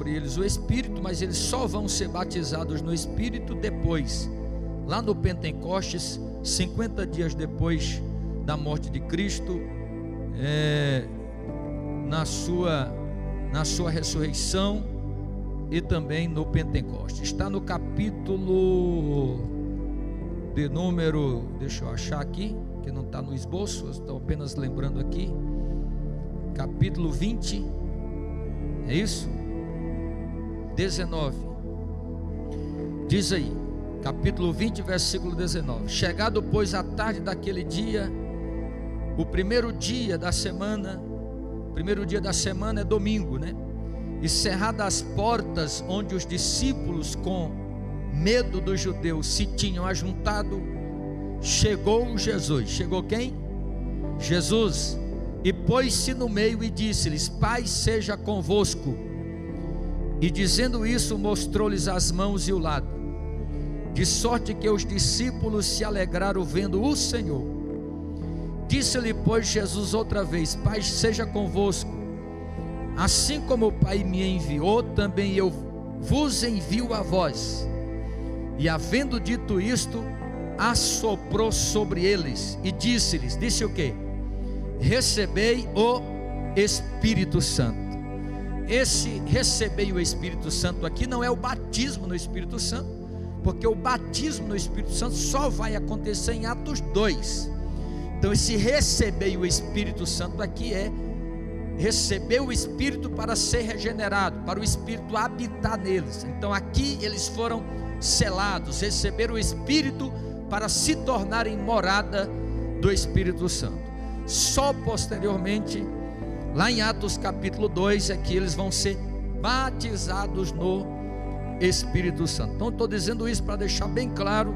sobre eles o Espírito, mas eles só vão ser batizados no Espírito depois, lá no Pentecostes, 50 dias depois da morte de Cristo, na sua ressurreição e também no Pentecostes. Está no capítulo de número, deixa eu achar aqui, que não está no esboço, estou apenas lembrando aqui, capítulo 20, é isso? 19, diz aí, capítulo 20, versículo 19: chegado, pois, a tarde daquele dia, o primeiro dia da semana é domingo, né? E cerradas as portas onde os discípulos, com medo dos judeus, se tinham ajuntado, chegou Jesus. Chegou quem? Jesus. E pôs-se no meio e disse-lhes: paz seja convosco. E dizendo isso, mostrou-lhes as mãos e o lado. De sorte que os discípulos se alegraram vendo o Senhor. Disse-lhe, pois, Jesus outra vez: paz seja convosco. Assim como o Pai me enviou, também eu vos envio a vós. E havendo dito isto, assoprou sobre eles e disse-lhes, disse o quê? Recebei o Espírito Santo. Esse recebei o Espírito Santo aqui não é o batismo no Espírito Santo, porque o batismo no Espírito Santo só vai acontecer em Atos 2. Então esse receber o Espírito Santo aqui é receber o Espírito para ser regenerado, para o Espírito habitar neles. Então aqui eles foram selados, receberam o Espírito para se tornarem morada do Espírito Santo. Só posteriormente, lá em Atos capítulo 2, é que eles vão ser batizados no Espírito Santo. Então estou dizendo isso para deixar bem claro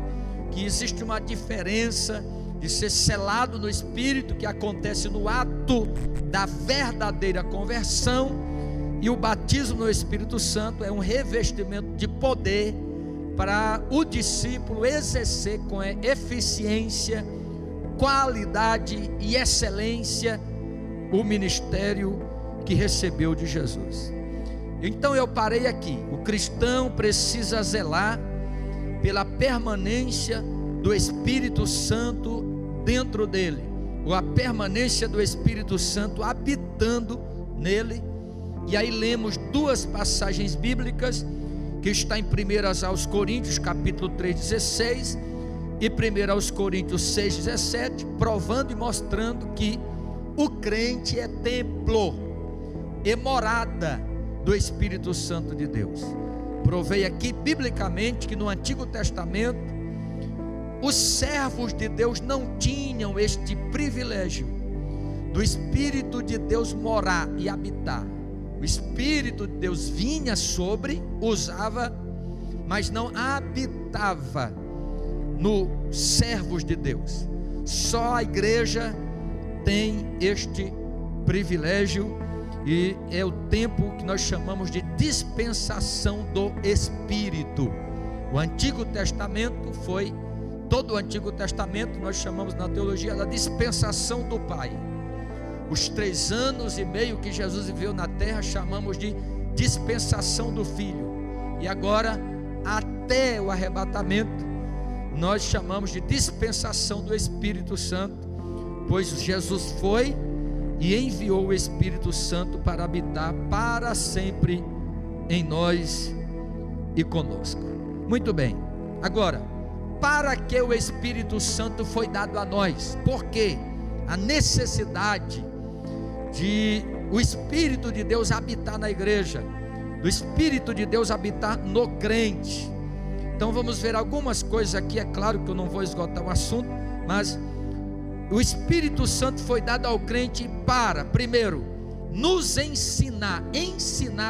que existe uma diferença de ser selado no Espírito, que acontece no ato da verdadeira conversão, e o batismo no Espírito Santo é um revestimento de poder para o discípulo exercer com eficiência, qualidade e excelência o ministério que recebeu de Jesus. Então eu parei aqui. O cristão precisa zelar pela permanência do Espírito Santo dentro dele, ou a permanência do Espírito Santo habitando nele. E aí lemos duas passagens bíblicas que está em 1 aos Coríntios capítulo 3:16 e 1 aos Coríntios 6:17, provando e mostrando que o crente é templo e morada do Espírito Santo de Deus. Provei aqui biblicamente que no Antigo Testamento os servos de Deus não tinham este privilégio do Espírito de Deus morar e habitar. O Espírito de Deus vinha sobre, usava, mas não habitava nos servos de Deus. Só a igreja tem este privilégio, e é o tempo que nós chamamos de dispensação do Espírito. O Antigo Testamento foi, todo o Antigo Testamento nós chamamos na teologia da dispensação do Pai. Os 3 anos e meio que Jesus viveu na terra chamamos de dispensação do Filho, e agora até o arrebatamento nós chamamos de dispensação do Espírito Santo, pois Jesus foi e enviou o Espírito Santo para habitar para sempre em nós e conosco. Muito bem, agora, para que o Espírito Santo foi dado a nós? Porque a necessidade de o Espírito de Deus habitar na igreja, do Espírito de Deus habitar no crente. Então vamos ver algumas coisas aqui. É claro que eu não vou esgotar o assunto, mas o Espírito Santo foi dado ao crente para, primeiro, nos ensinar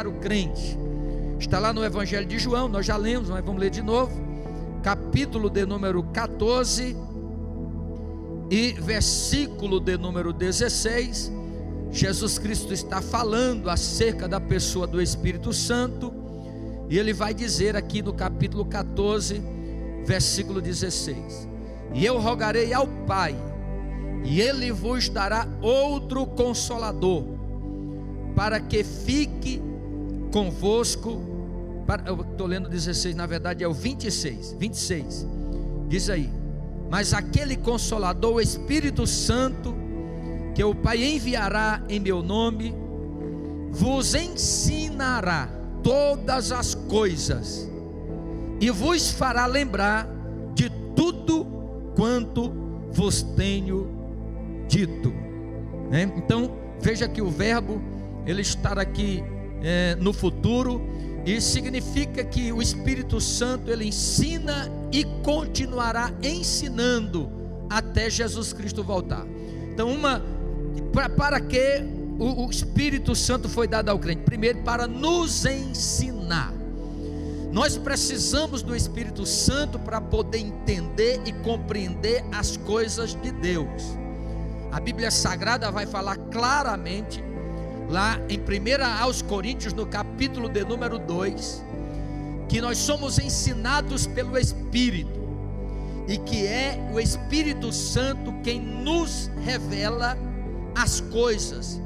o crente. Está lá no Evangelho de João, nós já lemos, mas vamos ler de novo, capítulo de número 14 e versículo de número 16. Jesus Cristo está falando acerca da pessoa do Espírito Santo, e ele vai dizer aqui no capítulo 14, versículo 16: e eu rogarei ao Pai, e ele vos dará outro Consolador, para que fique convosco. Eu estou lendo 16, na verdade é o 26. Diz aí: mas aquele Consolador, o Espírito Santo, que o Pai enviará em meu nome, vos ensinará todas as coisas e vos fará lembrar de tudo quanto vos tenho dito. Então veja que o verbo ele está aqui no futuro, e significa que o Espírito Santo ele ensina e continuará ensinando até Jesus Cristo voltar. Então para que o Espírito Santo foi dado ao crente? Primeiro, para nos ensinar. Nós precisamos do Espírito Santo para poder entender e compreender as coisas de Deus. A Bíblia Sagrada vai falar claramente lá em 1 aos Coríntios, no capítulo de número 2, que nós somos ensinados pelo Espírito, e que é o Espírito Santo quem nos revela as coisas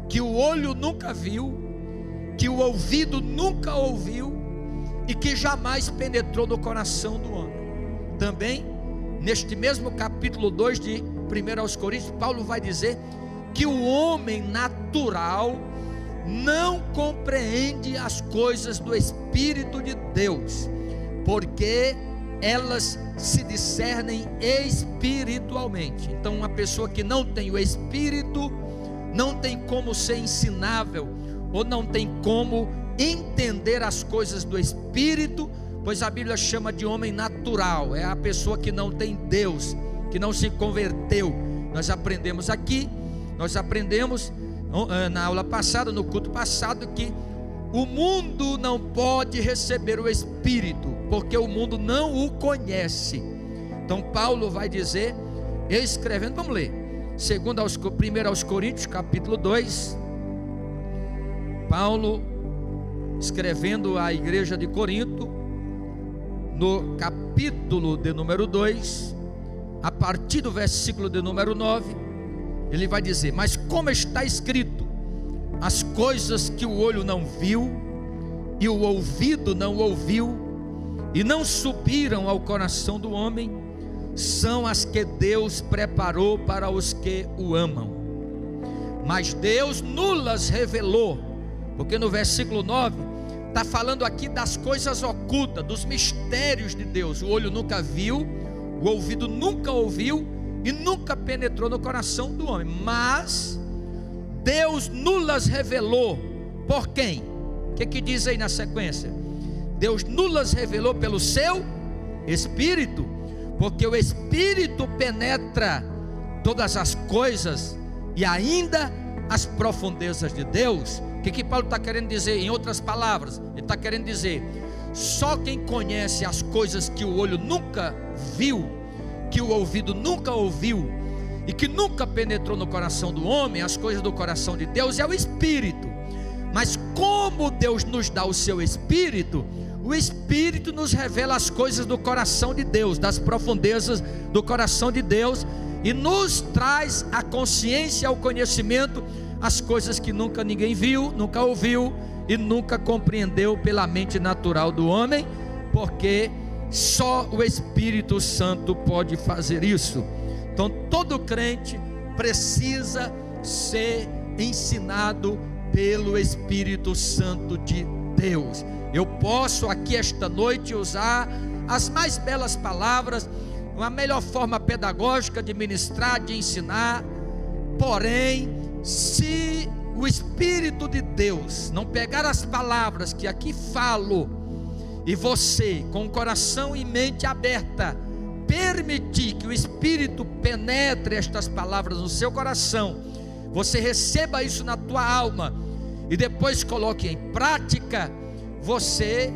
que o olho nunca viu, que o ouvido nunca ouviu, e que jamais penetrou no coração do homem. Também, neste mesmo capítulo 2 de 1 aos Coríntios, Paulo vai dizer que o homem natural não compreende as coisas do Espírito de Deus, porque elas se discernem espiritualmente. Então uma pessoa que não tem o Espírito não tem como ser ensinável, ou não tem como entender as coisas do Espírito, pois a Bíblia chama de homem natural, é a pessoa que não tem Deus, que não se converteu. Nós aprendemos na aula passada, no culto passado, que o mundo não pode receber o Espírito, porque o mundo não o conhece. Então Paulo vai dizer, escrevendo, vamos ler, 1 aos Coríntios, capítulo 2, Paulo escrevendo à igreja de Corinto, no capítulo de número 2, a partir do versículo de número 9, ele vai dizer: mas como está escrito, as coisas que o olho não viu, e o ouvido não ouviu, e não subiram ao coração do homem, são as que Deus preparou para os que o amam. Mas Deus nulas revelou, porque no versículo 9 está falando aqui das coisas ocultas, dos mistérios de Deus. O olho nunca viu, o ouvido nunca ouviu, e nunca penetrou no coração do homem, mas Deus nulas revelou. Por quem? O que diz aí na sequência? Deus nulas revelou pelo seu Espírito, porque o Espírito penetra todas as coisas, e ainda as profundezas de Deus. O que Paulo está querendo dizer? Em outras palavras, ele está querendo dizer: só quem conhece as coisas que o olho nunca viu, que o ouvido nunca ouviu, e que nunca penetrou no coração do homem, as coisas do coração de Deus, é o Espírito. Mas como Deus nos dá o seu Espírito, o Espírito nos revela as coisas do coração de Deus, das profundezas do coração de Deus, e nos traz a consciência, o conhecimento, as coisas que nunca ninguém viu, nunca ouviu e nunca compreendeu pela mente natural do homem, porque só o Espírito Santo pode fazer isso. Então todo crente precisa ser ensinado pelo Espírito Santo de Deus. Eu posso aqui esta noite usar as mais belas palavras, uma melhor forma pedagógica de ministrar, de ensinar, porém, se o Espírito de Deus não pegar as palavras que aqui falo, e você com o coração e mente aberta permitir que o Espírito penetre estas palavras no seu coração, você receba isso na tua alma e depois coloque em prática, você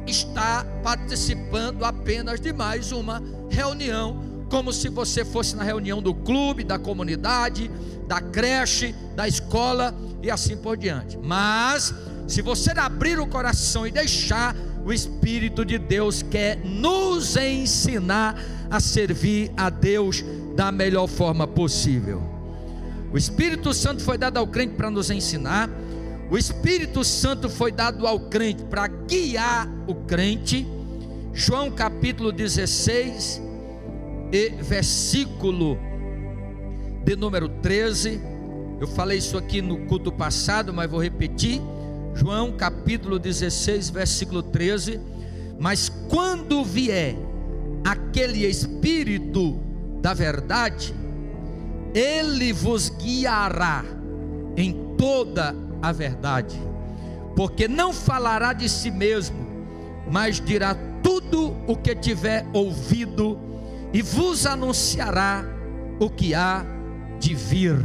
está participando apenas de mais uma reunião, como se você fosse na reunião do clube, da comunidade, da creche, da escola e assim por diante. Mas se você abrir o coração e deixar, o Espírito de Deus quer nos ensinar a servir a Deus da melhor forma possível. O Espírito Santo foi dado ao crente para nos ensinar. O Espírito Santo foi dado ao crente para guiar o crente. João capítulo 16 e versículo de número 13. Eu falei isso aqui no culto passado, mas vou repetir. João capítulo 16 versículo 13. Mas quando vier aquele Espírito da verdade, ele vos guiará em toda a verdade, porque não falará de si mesmo, mas dirá tudo o que tiver ouvido e vos anunciará o que há de vir.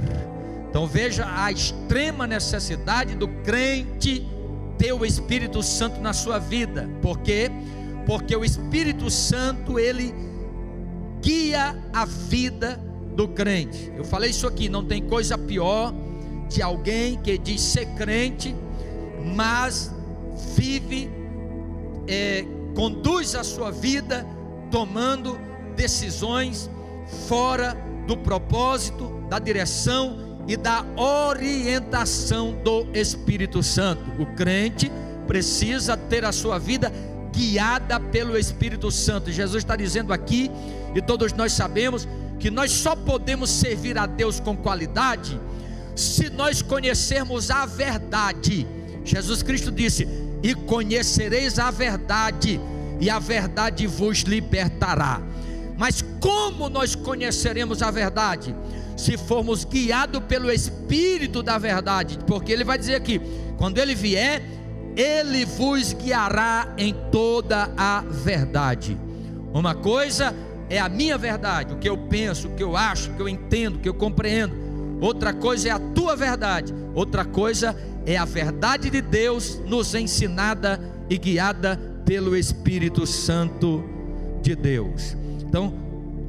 Então veja a extrema necessidade do crente ter o Espírito Santo na sua vida. Por quê? Porque o Espírito Santo, ele guia a vida do crente. Eu falei isso aqui, não tem coisa pior de alguém que diz ser crente, mas vive, conduz a sua vida tomando decisões fora do propósito, da direção e da orientação do Espírito Santo. O crente precisa ter a sua vida guiada pelo Espírito Santo. Jesus está dizendo aqui, e todos nós sabemos, que nós só podemos servir a Deus com qualidade se nós conhecermos a verdade. Jesus Cristo disse: e conhecereis a verdade, e a verdade vos libertará. Mas como nós conheceremos a verdade? Se formos guiados pelo Espírito da verdade, porque ele vai dizer aqui, quando ele vier, ele vos guiará em toda a verdade. Uma coisa é a minha verdade, o que eu penso, o que eu acho, o que eu entendo, o que eu compreendo. Outra coisa é a tua verdade. Outra coisa é a verdade de Deus nos ensinada e guiada pelo Espírito Santo de Deus. Então,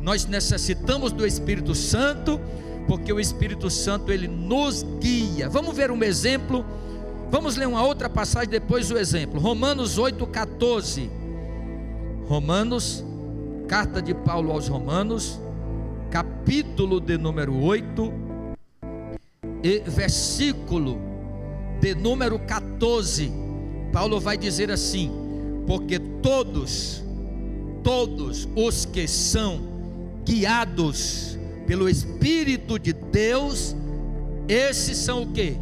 nós necessitamos do Espírito Santo, porque o Espírito Santo, ele nos guia. Vamos ver um exemplo. Vamos ler uma outra passagem, depois o exemplo. Romanos 8,14. Romanos, carta de Paulo aos Romanos, capítulo de número 8 e versículo de número 14. Paulo vai dizer assim: porque todos os que são guiados pelo Espírito de Deus, esses são o quê?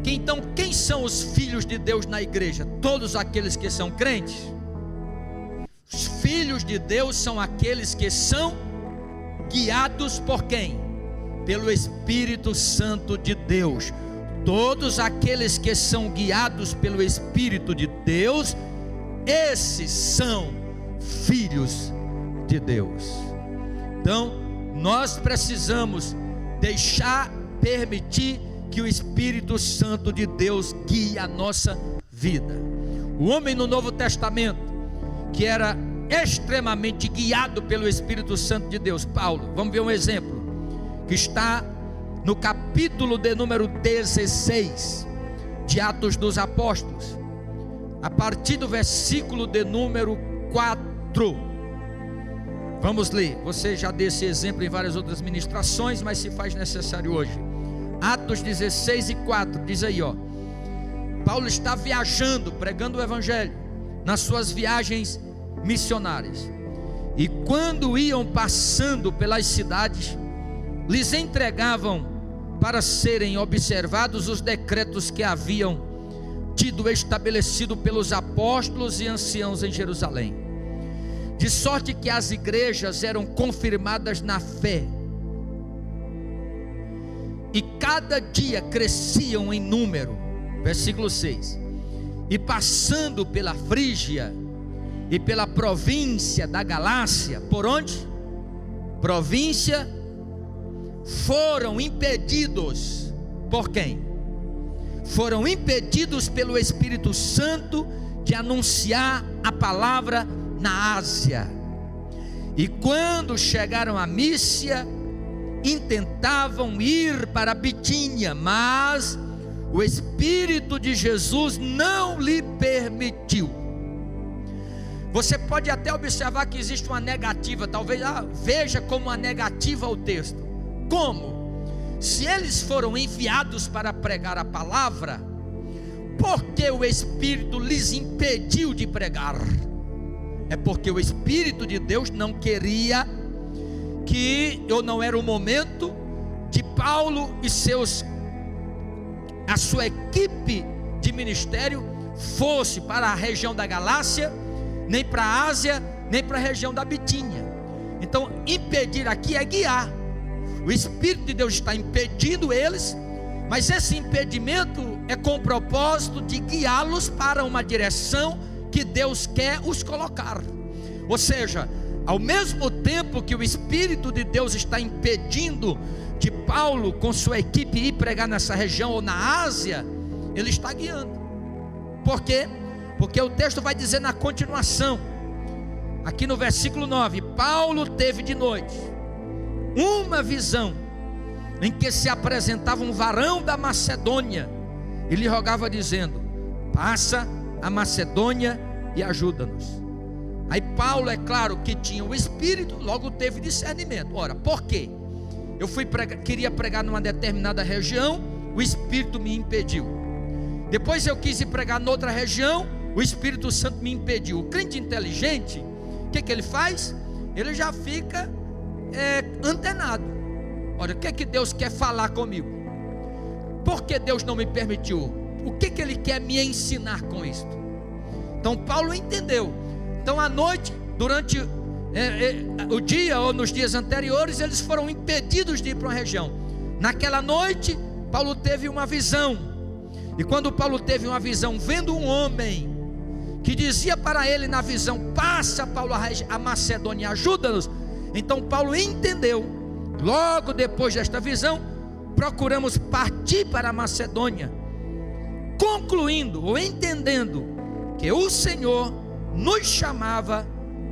Então, quem são os filhos de Deus na igreja? Todos aqueles que são crentes. Os filhos de Deus são aqueles que são guiados por quem? Pelo Espírito Santo de Deus. Todos aqueles que são guiados pelo Espírito de Deus, esses são filhos de Deus. Então, nós precisamos permitir que o Espírito Santo de Deus guie a nossa vida. O homem no Novo Testamento, que era extremamente guiado pelo Espírito Santo de Deus, Paulo, vamos ver um exemplo, que está no capítulo de número 16 de Atos dos Apóstolos, a partir do versículo de número 4. Vamos ler. Você já deu esse exemplo em várias outras ministrações, mas se faz necessário hoje. Atos 16 e 4, diz aí, ó. Paulo está viajando, pregando o Evangelho, nas suas viagens missionárias. E quando iam passando pelas cidades, lhes entregavam para serem observados os decretos que haviam tido estabelecido pelos apóstolos e anciãos em Jerusalém, de sorte que as igrejas eram confirmadas na fé, e cada dia cresciam em número. Versículo 6. E passando pela Frígia e pela província da Galácia, por onde? Província, foram impedidos. Por quem? Foram impedidos pelo Espírito Santo de anunciar a palavra na Ásia. E quando chegaram a Mísia, intentavam ir para Bitínia, mas o Espírito de Jesus não lhe permitiu. Você pode até observar que existe uma negativa, talvez veja como uma negativa ao texto. Como? se eles foram enviados para pregar a palavra, por que o Espírito lhes impediu de pregar? É porque o Espírito de Deus não queria ou não era o momento de Paulo e a sua equipe de ministério fosse para a região da Galácia, nem para a Ásia, nem para a região da Bitínia. Então, impedir aqui é guiar. O Espírito de Deus está impedindo eles, mas esse impedimento é com o propósito de guiá-los para uma direção que Deus quer os colocar. Ou seja, ao mesmo tempo que o Espírito de Deus está impedindo de Paulo com sua equipe ir pregar nessa região ou na Ásia, ele está guiando. Por quê? Porque o texto vai dizer na continuação, aqui no versículo 9: Paulo teve de noite uma visão, em que se apresentava um varão da Macedônia, e lhe rogava dizendo: passa a Macedônia e ajuda-nos. Aí Paulo, é claro que tinha o Espírito, logo teve discernimento. Ora, por quê? Eu queria pregar numa determinada região, o Espírito me impediu. Depois eu quis ir pregar noutra região, o Espírito Santo me impediu. O crente inteligente, o que ele faz? Ele já fica antenado. Olha, o que Deus quer falar comigo? Por que Deus não me permitiu? O que Ele quer me ensinar com isso? Então Paulo entendeu. Então à noite, durante o dia ou nos dias anteriores, eles foram impedidos de ir para uma região. Naquela noite, Paulo teve uma visão. E quando Paulo teve uma visão, vendo um homem que dizia para ele na visão: passa, Paulo, a Macedônia, ajuda-nos. Então Paulo entendeu. Logo depois desta visão, procuramos partir para a Macedônia, concluindo ou entendendo que o Senhor nos chamava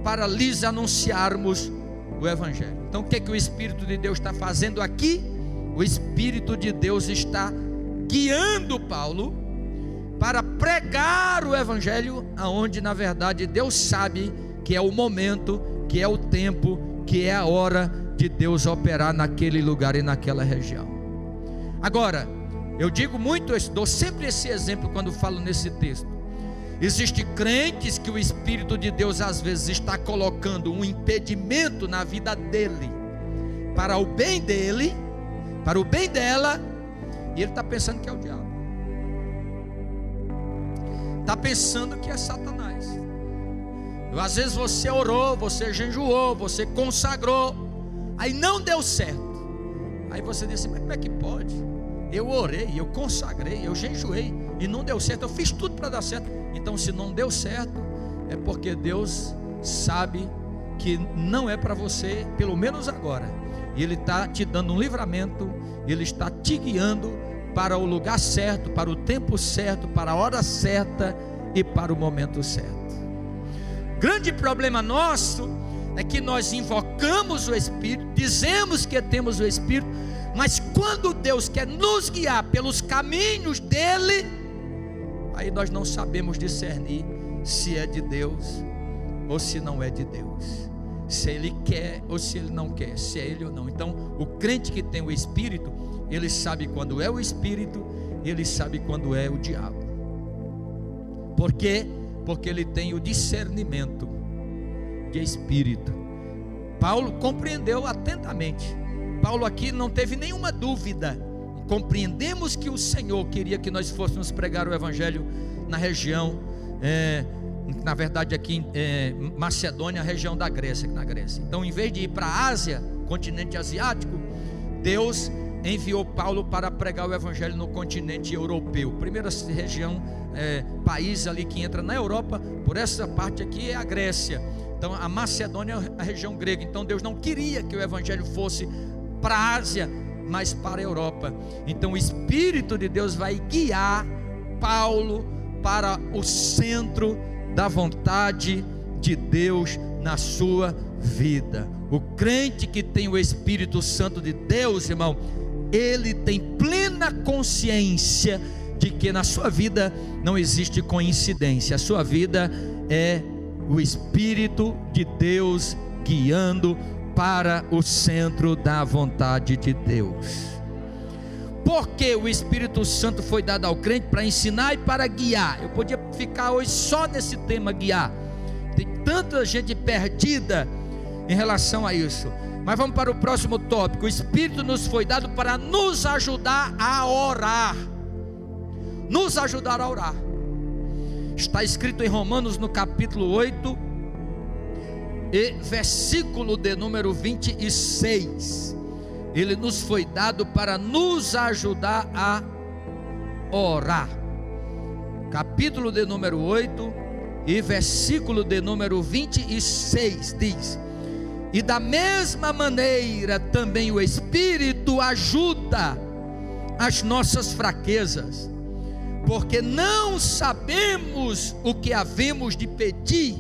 para lhes anunciarmos o Evangelho. Então o que o Espírito de Deus está fazendo aqui? O Espírito de Deus está guiando Paulo para pregar o Evangelho, aonde na verdade Deus sabe que é o momento, que é o tempo, que é a hora de Deus operar naquele lugar e naquela região. Agora, eu digo muito, dou sempre esse exemplo quando falo nesse texto. Existem crentes que o Espírito de Deus às vezes está colocando um impedimento na vida dele, para o bem dele, para o bem dela, e ele está pensando que é o diabo, está pensando que é Satanás. Às vezes você orou, você jejuou, você consagrou, aí não deu certo. Aí você disse: mas como é que pode? Eu orei, eu consagrei, eu jejuei e não deu certo. Eu fiz tudo para dar certo. Então se não deu certo, é porque Deus sabe que não é para você, pelo menos agora. E Ele está te dando um livramento, Ele está te guiando para o lugar certo, para o tempo certo, para a hora certa e para o momento certo. Grande problema nosso é que nós invocamos o Espírito, dizemos que temos o Espírito, mas quando Deus quer nos guiar pelos caminhos dele, aí nós não sabemos discernir se é de Deus ou se não é de Deus, se Ele quer ou se Ele não quer, se é Ele ou não. Então o crente que tem o Espírito, ele sabe quando é o Espírito, ele sabe quando é o diabo. Por quê? Porque ele tem o discernimento de Espírito. Paulo compreendeu atentamente. Paulo aqui não teve nenhuma dúvida. Compreendemos que o Senhor queria que nós fôssemos pregar o Evangelho na região, na verdade aqui em Macedônia, a região da Grécia, na Grécia. Então em vez de ir para a Ásia, continente asiático, Deus enviou Paulo para pregar o Evangelho no continente europeu. Primeira região, país ali que entra na Europa, por essa parte aqui é a Grécia. Então a Macedônia é a região grega. Então Deus não queria que o Evangelho fosse para a Ásia, mas para a Europa. Então o Espírito de Deus vai guiar Paulo para o centro da vontade de Deus na sua vida. O crente que tem o Espírito Santo de Deus, irmão, ele tem plena consciência de que na sua vida não existe coincidência. A sua vida é o Espírito de Deus guiando para o centro da vontade de Deus. Porque o Espírito Santo foi dado ao crente para ensinar e para guiar. Eu podia ficar hoje só nesse tema, guiar. Tem tanta gente perdida em relação a isso. Mas vamos para o próximo tópico. O Espírito nos foi dado para nos ajudar a orar. Nos ajudar a orar. Está escrito em Romanos no capítulo 8 e versículo de número 26. Ele nos foi dado para nos ajudar a orar. Capítulo de número 8 e versículo de número 26 diz: e da mesma maneira também o Espírito ajuda as nossas fraquezas, porque não sabemos o que havemos de pedir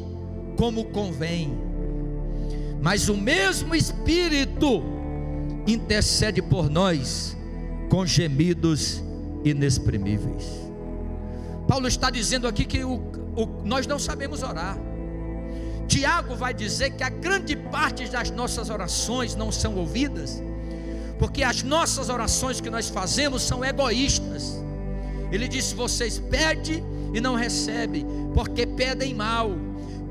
como convém, mas o mesmo Espírito intercede por nós com gemidos inexprimíveis. Paulo está dizendo aqui que nós não sabemos orar. Tiago vai dizer que a grande parte das nossas orações não são ouvidas, porque as nossas orações que nós fazemos são egoístas. Ele disse: vocês pedem e não recebem, porque pedem mal,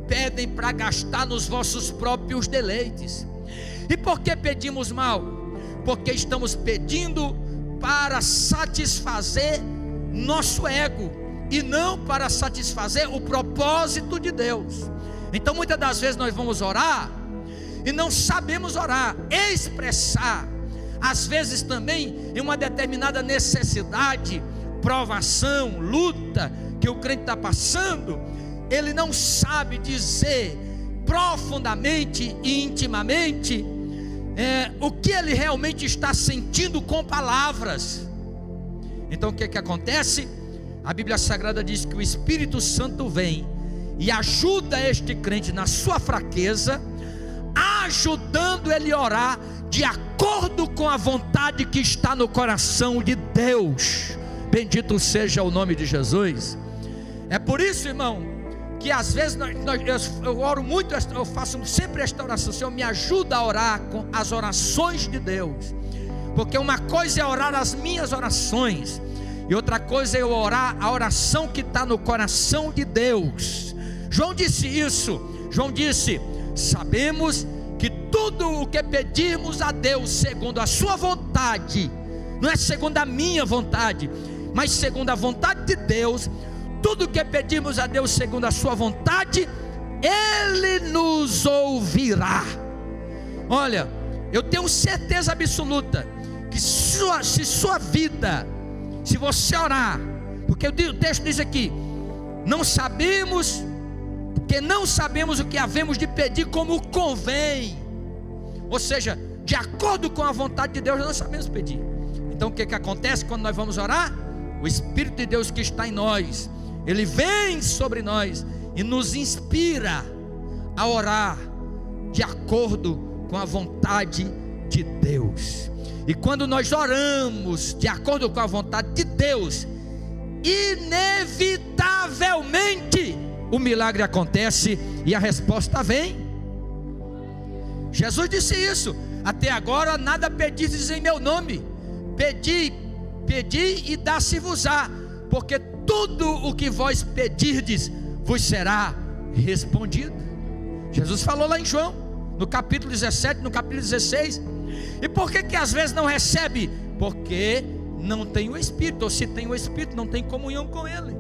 pedem para gastar nos vossos próprios deleites. E por que pedimos mal? Porque estamos pedindo para satisfazer nosso ego, e não para satisfazer o propósito de Deus. Então muitas das vezes nós vamos orar e não sabemos orar, expressar. Às vezes também em uma determinada necessidade, provação, luta que o crente está passando, ele não sabe dizer profundamente e intimamente o que ele realmente está sentindo com palavras. Então o que acontece? A Bíblia Sagrada diz que o Espírito Santo vem e ajuda este crente na sua fraqueza, ajudando ele a orar de acordo com a vontade que está no coração de Deus. Bendito seja o nome de Jesus. É por isso, irmão, que às vezes eu oro muito, eu faço sempre esta oração: Senhor, me ajuda a orar com as orações de Deus, porque uma coisa é orar as minhas orações, e outra coisa é eu orar a oração que está no coração de Deus. João disse isso. João disse: sabemos que tudo o que pedirmos a Deus segundo a sua vontade, não é segundo a minha vontade, mas segundo a vontade de Deus, tudo o que pedirmos a Deus segundo a sua vontade, Ele nos ouvirá. Olha, eu tenho certeza absoluta que se sua vida, se você orar, porque o texto diz aqui: não sabemos, porque não sabemos o que havemos de pedir como convém. Ou seja, de acordo com a vontade de Deus, nós não sabemos pedir. Então o que acontece quando nós vamos orar? O Espírito de Deus que está em nós, ele vem sobre nós e nos inspira a orar de acordo com a vontade de Deus. E quando nós oramos de acordo com a vontade de Deus, inevitavelmente o milagre acontece e a resposta vem. Jesus disse isso: até agora nada pedistes em meu nome, pedi e dá-se-vos-á, porque tudo o que vós pedirdes vos será respondido. Jesus falou lá em João, no capítulo 17, no capítulo 16. E por que às vezes não recebe? Porque não tem o Espírito, ou se tem o Espírito, não tem comunhão com Ele.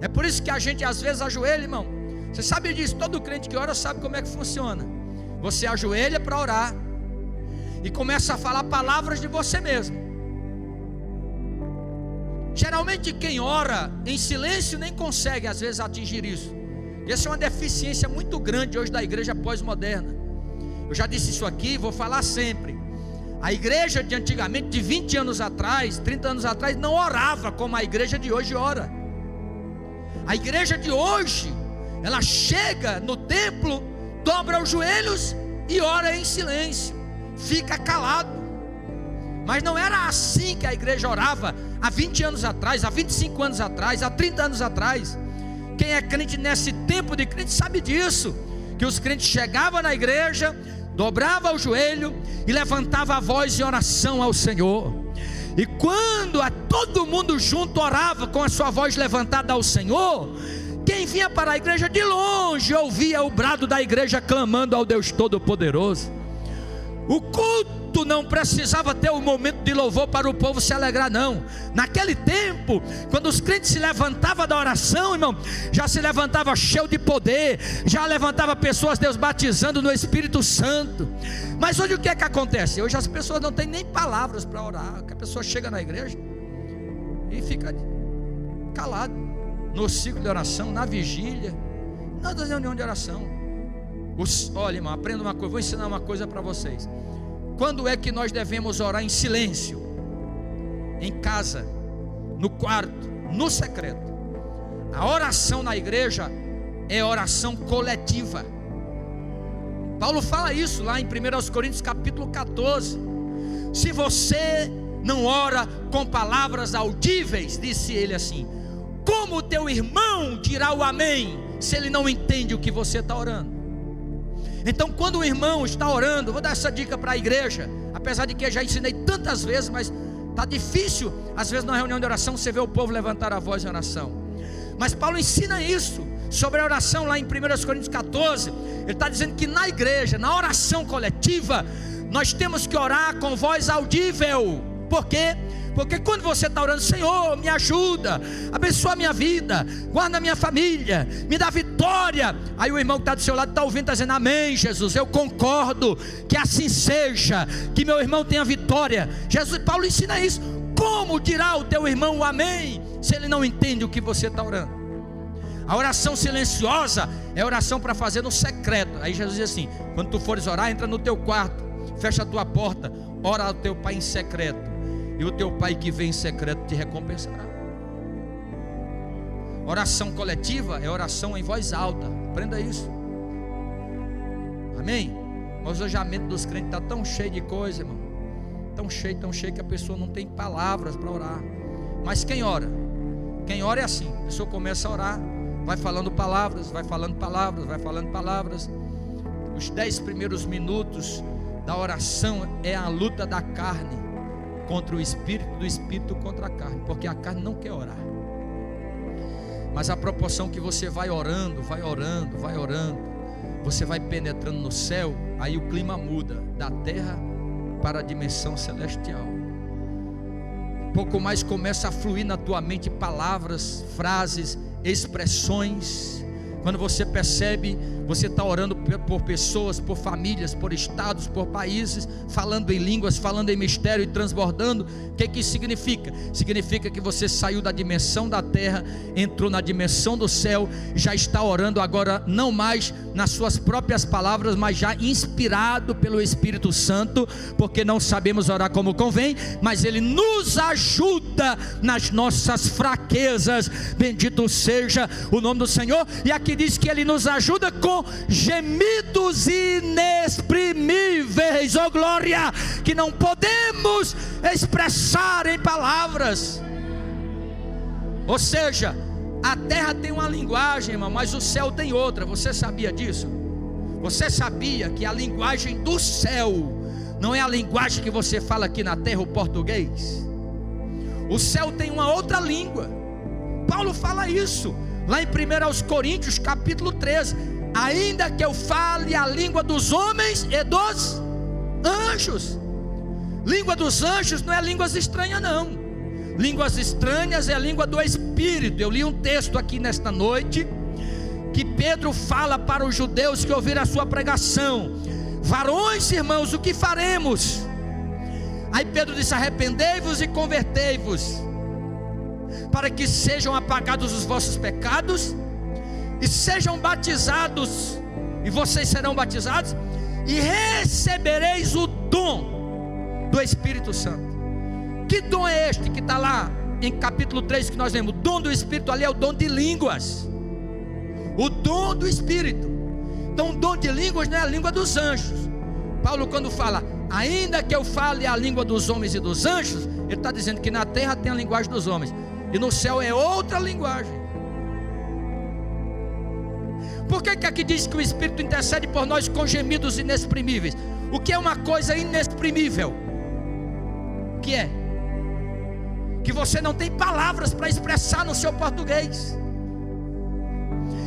É por isso que a gente às vezes ajoelha, irmão. Você sabe disso, todo crente que ora sabe como é que funciona. Você ajoelha para orar e começa a falar palavras de você mesmo. Geralmente quem ora em silêncio nem consegue às vezes atingir isso. Essa é uma deficiência muito grande hoje da igreja pós-moderna. Eu já disse isso aqui, vou falar sempre. A igreja de antigamente, de 20 anos atrás, 30 anos atrás, não orava como a igreja de hoje ora. A igreja de hoje, ela chega no templo, dobra os joelhos e ora em silêncio, fica calado. Mas não era assim que a igreja orava há 20 anos atrás, há 25 anos atrás, há 30 anos atrás. Quem é crente nesse tempo de crente sabe disso, que os crentes chegavam na igreja, dobrava o joelho e levantava a voz em oração ao Senhor. E quando todo mundo junto orava com a sua voz levantada ao Senhor, quem vinha para a igreja de longe ouvia o brado da igreja clamando ao Deus Todo-Poderoso. O culto não precisava ter um momento de louvor para o povo se alegrar, não. Naquele tempo, quando os crentes se levantavam da oração, irmão, já se levantava cheio de poder, já levantava pessoas, Deus batizando no Espírito Santo. Mas hoje o que é que acontece? Hoje as pessoas não têm nem palavras para orar. A pessoa chega na igreja e fica calado, no ciclo de oração, na vigília, na reunião de oração. Olha, irmão, aprenda uma coisa, vou ensinar uma coisa para vocês. Quando é que nós devemos orar em silêncio? Em casa, no quarto, no secreto. A oração na igreja é oração coletiva. Paulo fala isso lá em 1 Coríntios capítulo 14. Se você não ora com palavras audíveis, disse ele assim, como o teu irmão dirá o amém, se ele não entende o que você está orando? Então quando o irmão está orando, vou dar essa dica para a igreja, apesar de que eu já ensinei tantas vezes, mas está difícil, às vezes na reunião de oração você vê o povo levantar a voz em oração. Mas Paulo ensina isso, sobre a oração lá em 1 Coríntios 14, ele está dizendo que na igreja, na oração coletiva, nós temos que orar com voz audível. Por quê? Porque quando você está orando, Senhor, me ajuda, abençoa a minha vida, guarda a minha família, me dá vitória. Aí o irmão que está do seu lado está ouvindo, está dizendo, amém Jesus, eu concordo, que assim seja, que meu irmão tenha vitória. Paulo ensina isso. Como dirá o teu irmão o amém, se ele não entende o que você está orando? A oração silenciosa é oração para fazer no secreto. Aí Jesus diz assim, quando tu fores orar, entra no teu quarto, fecha a tua porta, ora ao teu pai em secreto, e o teu pai que vem em secreto te recompensará. Oração coletiva é oração em voz alta. Aprenda isso. Amém? Mas hoje a mente dos crentes está tão cheio de coisa, irmão. Tão cheio que a pessoa não tem palavras para orar. Mas quem ora? Quem ora é assim. A pessoa começa a orar, vai falando palavras, vai falando palavras, vai falando palavras. Os 10 primeiros minutos da oração é a luta da carne contra o espírito, do espírito contra a carne, porque a carne não quer orar. Mas a proporção que você vai orando, você vai penetrando no céu, aí o clima muda, da terra para a dimensão celestial. Pouco mais começa a fluir na tua mente palavras, frases, expressões. Quando você percebe, você está orando por pessoas, por famílias, por estados, por países, falando em línguas, falando em mistério e transbordando. O que isso significa? Significa que você saiu da dimensão da terra, entrou na dimensão do céu, já está orando agora não mais nas suas próprias palavras, mas já inspirado pelo Espírito Santo, porque não sabemos orar como convém, mas Ele nos ajuda nas nossas fraquezas. Bendito seja o nome do Senhor. E aqui diz que Ele nos ajuda com gemidos inexprimíveis, oh glória, que não podemos expressar em palavras. Ou seja, a terra tem uma linguagem, irmão, mas o céu tem outra. Você sabia disso? Você sabia que a linguagem do céu não é a linguagem que você fala aqui na terra, o português? O céu tem uma outra língua. Paulo fala isso lá em 1 Coríntios capítulo 13. Ainda que eu fale a língua dos homens e dos anjos. Língua dos anjos não é línguas estranhas, não. Línguas estranhas é a língua do Espírito. Eu li um texto aqui nesta noite, que Pedro fala para os judeus que ouviram a sua pregação: varões, irmãos, o que faremos? Aí Pedro disse: arrependei-vos e convertei-vos, para que sejam apagados os vossos pecados, e sejam batizados, e vocês serão batizados, e recebereis o dom do Espírito Santo. Que dom é este que está lá em capítulo 3 que nós lemos? O dom do Espírito ali é o dom de línguas. O dom do Espírito. Então o dom de línguas não é a língua dos anjos. Paulo, quando fala, ainda que eu fale a língua dos homens e dos anjos, ele está dizendo que na terra tem a linguagem dos homens, e no céu é outra linguagem. Por que aqui diz que o Espírito intercede por nós com gemidos inexprimíveis? O que é uma coisa inexprimível? O que é? Que você não tem palavras para expressar no seu português.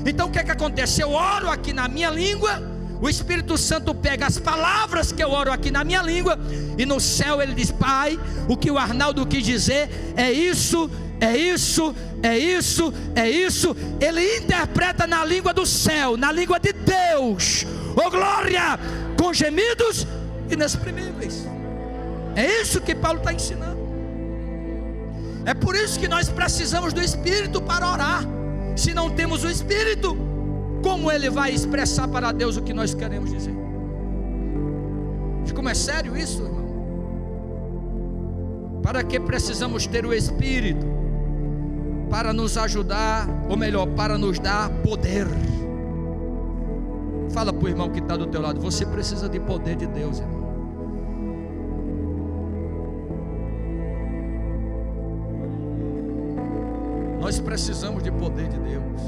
Então o que acontece? Eu oro aqui na minha língua, o Espírito Santo pega as palavras que eu oro aqui na minha língua, e no céu ele diz: Pai, o que o Arnaldo quis dizer é isso, é isso, é isso, é isso. Ele interpreta na língua do céu, na língua de Deus, oh glória, com gemidos inexprimíveis. É isso que Paulo está ensinando. É por isso que nós precisamos do Espírito para orar. Se não temos o Espírito, como ele vai expressar para Deus o que nós queremos dizer? Como é sério isso, irmão? Para que precisamos ter o Espírito? Para nos ajudar, ou melhor, para nos dar poder. Fala para o irmão que está do teu lado: você precisa de poder de Deus, irmão. Nós precisamos de poder de Deus.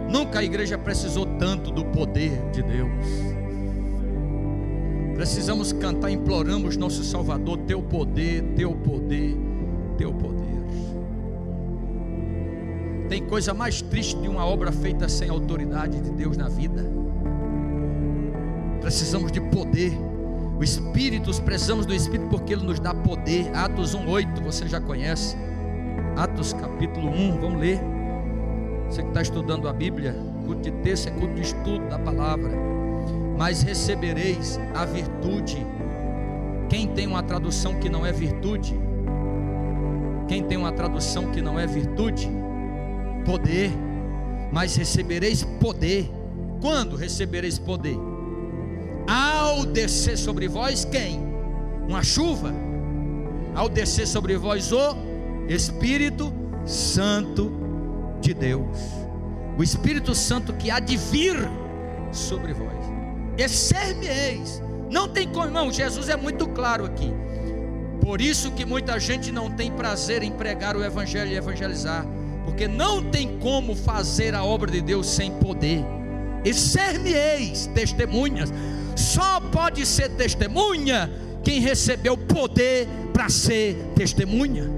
Nunca a igreja precisou tanto do poder de Deus. Precisamos cantar, imploramos nosso Salvador: teu poder, teu poder, teu poder. Tem coisa mais triste de uma obra feita sem autoridade de Deus na vida. Precisamos de poder. O Espírito, precisamos do Espírito porque Ele nos dá poder. Atos 1:8, você já conhece. Atos capítulo 1, vamos ler. Você que está estudando a Bíblia, culto de texto é culto de estudo da palavra. Mas recebereis a virtude. Quem tem uma tradução que não é virtude? Quem tem uma tradução que não é virtude? Poder. Mas recebereis poder. Quando recebereis poder? Ao descer sobre vós quem? Uma chuva. Ao descer sobre vós o Espírito Santo de Deus. O Espírito Santo que há de vir sobre vós. E ser-me-eis. Não tem como, irmão. Jesus é muito claro aqui. Por isso que muita gente não tem prazer em pregar o Evangelho e evangelizar, porque não tem como fazer a obra de Deus sem poder. E ser-me-eis testemunhas. Só pode ser testemunha quem recebeu poder para ser testemunha.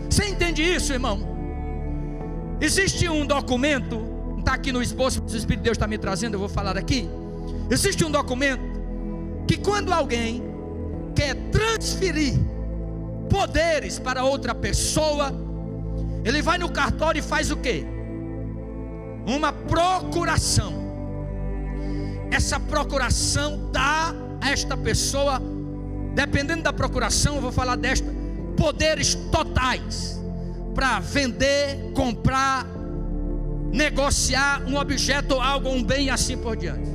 Você entende isso, irmão? Existe um documento, está aqui no esboço, o Espírito de Deus está me trazendo, eu vou falar aqui. Existe um documento que quando alguém quer transferir poderes para outra pessoa, ele vai no cartório e faz o quê? Uma procuração. Essa procuração dá a esta pessoa, dependendo da procuração, eu vou falar desta, poderes totais para vender, comprar, negociar um objeto, algo, um bem e assim por diante.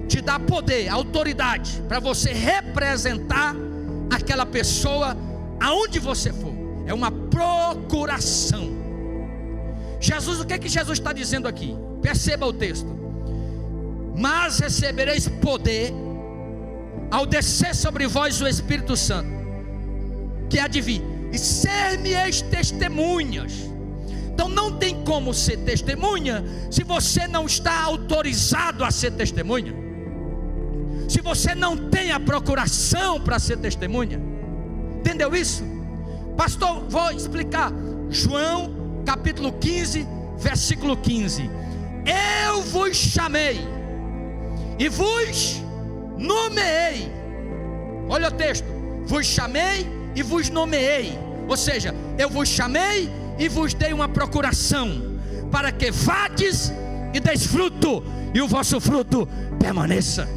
Te dá poder, autoridade para você representar aquela pessoa aonde você for. É uma procuração. Jesus, o que é que Jesus está dizendo aqui? Perceba o texto. Mas recebereis poder ao descer sobre vós o Espírito Santo, que há de vir, e ser-me-eis testemunhas. Então não tem como ser testemunha se você não está autorizado a ser testemunha, se você não tem a procuração para ser testemunha. Entendeu isso? Pastor, vou explicar. João capítulo 15, versículo 15. Eu vos chamei e vos nomeei. Olha o texto: vos chamei e vos nomeei. Ou seja, eu vos chamei e vos dei uma procuração, para que vades e deis fruto, e o vosso fruto permaneça.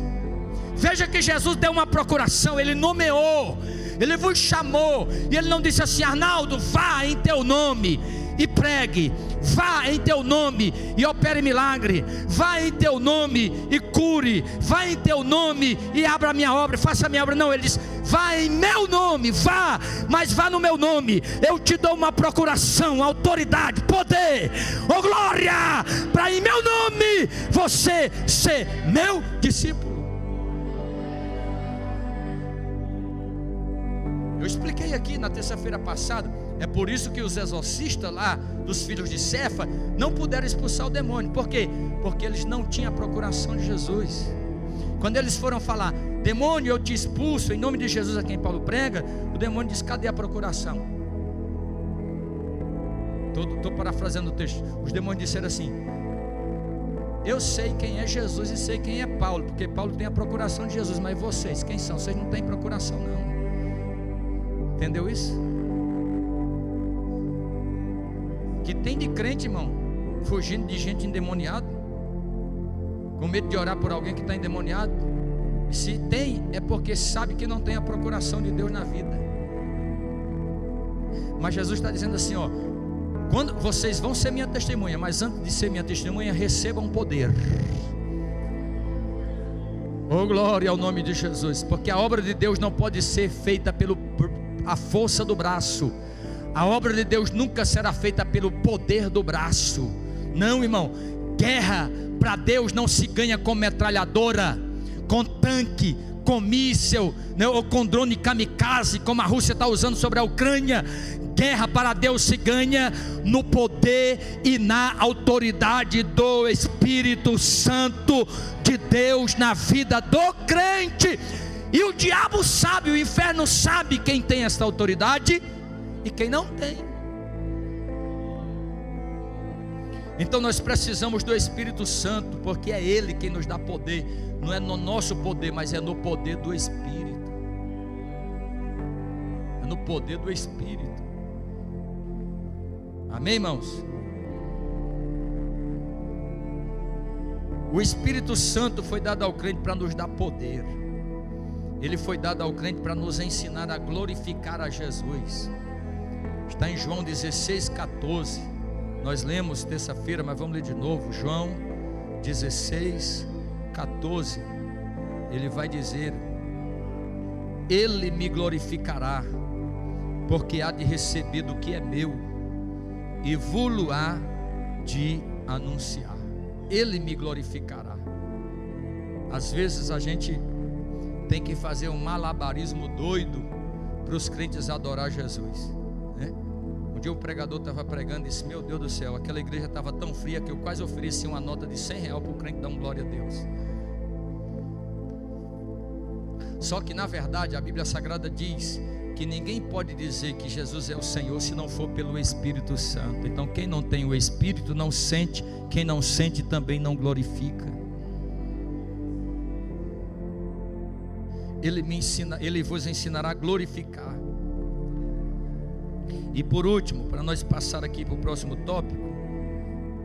Veja que Jesus deu uma procuração, Ele nomeou, Ele vos chamou, e Ele não disse assim: Arnaldo, vá em teu nome e pregue, vá em teu nome e opere milagre, vá em teu nome e cure, vá em teu nome e abra a minha obra, faça a minha obra. Não, Ele diz: vá em meu nome, vá, mas vá no meu nome. Eu te dou uma procuração, autoridade, poder, oh glória, para em meu nome você ser meu discípulo. Eu expliquei aqui na terça-feira passada É por isso que os exorcistas lá dos filhos de Cefa não puderam expulsar o demônio. Por quê? Porque eles não tinham a procuração de Jesus. Quando eles foram falar: demônio, eu te expulso em nome de Jesus a quem Paulo prega, o demônio disse: cadê a procuração? Estou parafraseando o texto. Os demônios disseram assim: eu sei quem é Jesus e sei quem é Paulo, porque Paulo tem a procuração de Jesus, mas vocês, quem são? Vocês não têm procuração não. Entendeu isso? Que tem de crente, irmão, fugindo de gente endemoniada, com medo de orar por alguém que está endemoniado. E se tem, é porque sabe que não tem a procuração de Deus na vida. Mas Jesus está dizendo assim, ó: quando vocês vão ser minha testemunha, mas antes de ser minha testemunha, recebam poder. Oh, glória ao nome de Jesus. Porque a obra de Deus não pode ser feita pela força do braço. A obra de Deus nunca será feita pelo poder do braço. Não, irmão. Guerra para Deus não se ganha com metralhadora, com tanque, com míssel, né, ou com drone kamikaze, como a Rússia está usando sobre a Ucrânia. Guerra para Deus se ganha no poder e na autoridade do Espírito Santo de Deus na vida do crente. E o diabo sabe, o inferno sabe quem tem esta autoridade e quem não tem. Então nós precisamos do Espírito Santo, porque é Ele quem nos dá poder. Não é no nosso poder, mas é no poder do Espírito. É no poder do Espírito. Amém, irmãos? O Espírito Santo foi dado ao crente para nos dar poder. Ele foi dado ao crente para nos ensinar a glorificar a Jesus. Está em João 16:14. Nós lemos terça-feira, mas vamos ler de novo. João 16:14. Ele vai dizer: Ele me glorificará, porque há de receber do que é meu, e vou-lo-á de anunciar. Ele me glorificará. Às vezes a gente tem que fazer um malabarismo doido para os crentes adorar Jesus, né? Um dia o pregador estava pregando e disse: meu Deus do céu, aquela igreja estava tão fria que eu quase ofereci uma nota de R$100 para o crente dar um glória a Deus. Só que na verdade a Bíblia Sagrada diz que ninguém pode dizer que Jesus é o Senhor se não for pelo Espírito Santo. Então quem não tem o Espírito não sente, quem não sente também não glorifica. Ele vos ensinará a glorificar. E por último, para nós passar aqui para o próximo tópico,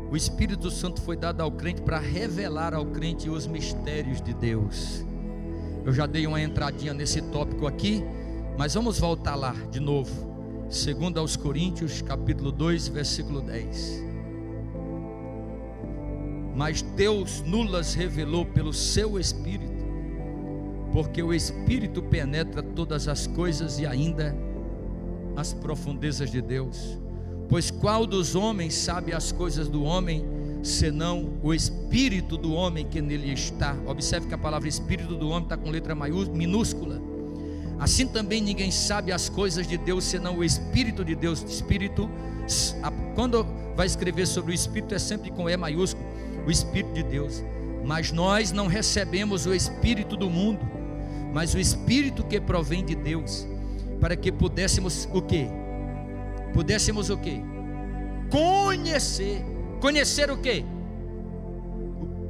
o Espírito Santo foi dado ao crente para revelar ao crente os mistérios de Deus. Eu já dei uma entradinha nesse tópico aqui, mas vamos voltar lá de novo. 2 aos Coríntios, capítulo 2, versículo 10. Mas Deus nulas revelou pelo seu Espírito, porque o Espírito penetra todas as coisas e ainda as profundezas de Deus. Pois qual dos homens sabe as coisas do homem, senão o Espírito do homem que nele está? Observe que a palavra Espírito do homem está com letra minúscula. Assim também ninguém sabe as coisas de Deus, senão o Espírito de Deus. Espírito, quando vai escrever sobre o Espírito, é sempre com E maiúsculo, o Espírito de Deus. Mas nós não recebemos o Espírito do mundo, mas o Espírito que provém de Deus, para que pudéssemos o quê? Pudéssemos o quê? Conhecer. Conhecer o quê?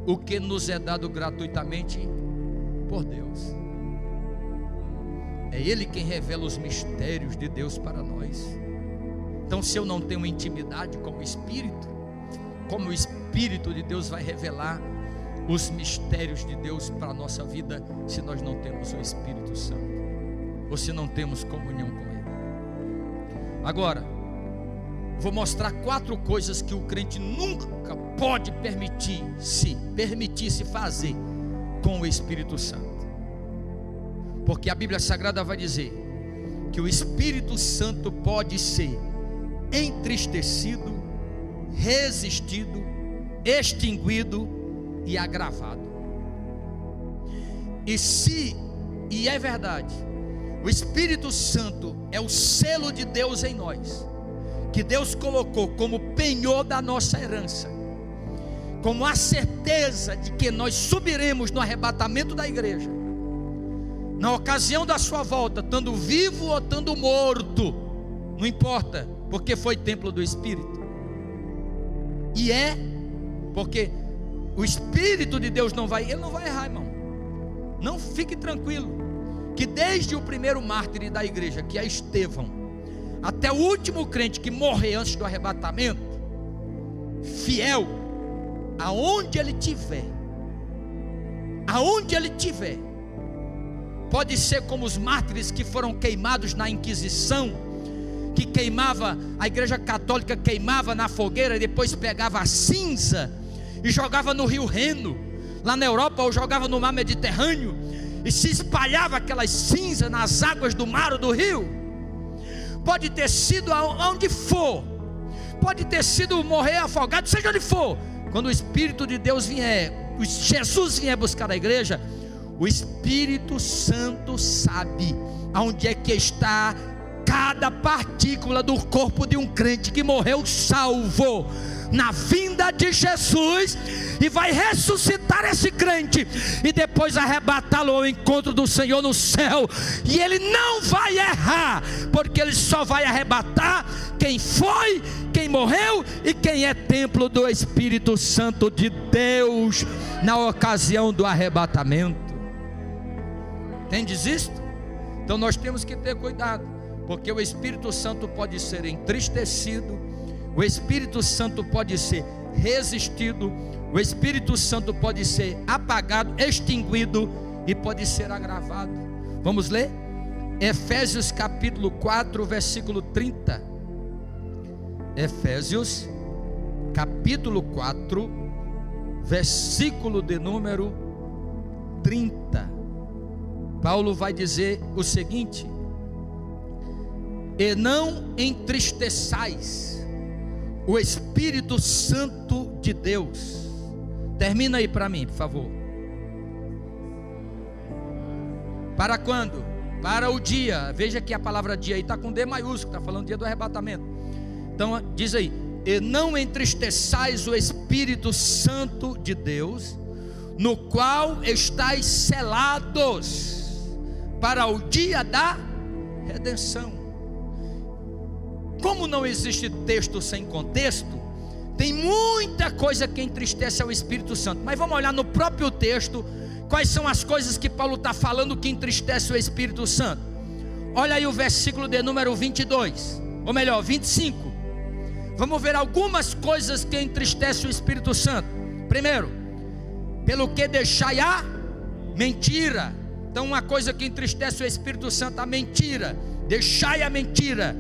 O que nos é dado gratuitamente por Deus. É Ele quem revela os mistérios de Deus para nós. Então, se eu não tenho intimidade com o Espírito, como o Espírito de Deus vai revelar os mistérios de Deus para a nossa vida, se nós não temos o Espírito Santo, ou se não temos comunhão com Ele? Agora, vou mostrar 4 coisas que o crente nunca pode permitir-se fazer com o Espírito Santo. Porque a Bíblia Sagrada vai dizer que o Espírito Santo pode ser entristecido, resistido, extinguido e agravado. E é verdade, o Espírito Santo é o selo de Deus em nós. que Deus colocou como penhor da nossa herança, como a certeza de que nós subiremos no arrebatamento da igreja, na ocasião da sua volta, estando vivo ou estando morto, não importa, porque foi templo do Espírito. E porque o Espírito de Deus ele não vai errar, irmão. Não fique tranquilo, que desde o primeiro mártir da igreja, que é Estevão, até o último crente que morreu antes do arrebatamento, fiel, aonde ele tiver, pode ser como os mártires que foram queimados na Inquisição, que queimava, a igreja católica queimava na fogueira e depois pegava a cinza e jogava no rio Reno, lá na Europa, ou jogava no mar Mediterrâneo, e se espalhava aquelas cinzas nas águas do mar ou do rio. Pode ter sido aonde for, pode ter sido morrer afogado, seja onde for. Quando o Espírito de Deus vier, Jesus vier buscar a igreja, o Espírito Santo sabe aonde é que está cada partícula do corpo de um crente que morreu salvo na vinda de Jesus, e vai ressuscitar esse crente e depois arrebatá-lo ao encontro do Senhor no céu. E ele não vai errar, porque ele só vai arrebatar quem foi, quem morreu e quem é templo do Espírito Santo de Deus na ocasião do arrebatamento. Entendes isto? Então nós temos que ter cuidado, porque o Espírito Santo pode ser entristecido, o Espírito Santo pode ser resistido, o Espírito Santo pode ser apagado, extinguido e pode ser agravado. Vamos ler? Efésios capítulo 4, versículo 30. Efésios capítulo 4, versículo de número 30. Paulo vai dizer o seguinte: e não entristeçais o Espírito Santo de Deus. Termina aí para mim, por favor. Para quando? Para o dia. Veja que a palavra dia aí está com D maiúsculo, está falando dia do arrebatamento. Então diz aí: e não entristeçais o Espírito Santo de Deus, no qual estáis selados para o dia da redenção. Como não existe texto sem contexto, tem muita coisa que entristece ao Espírito Santo. Mas vamos olhar no próprio texto, quais são as coisas que Paulo está falando que entristece o Espírito Santo. Olha aí o versículo de número 22, ou melhor, 25. Vamos ver algumas coisas que entristecem o Espírito Santo. Primeiro, pelo que deixai a mentira. Então uma coisa que entristece o Espírito Santo, a mentira. Deixai a mentira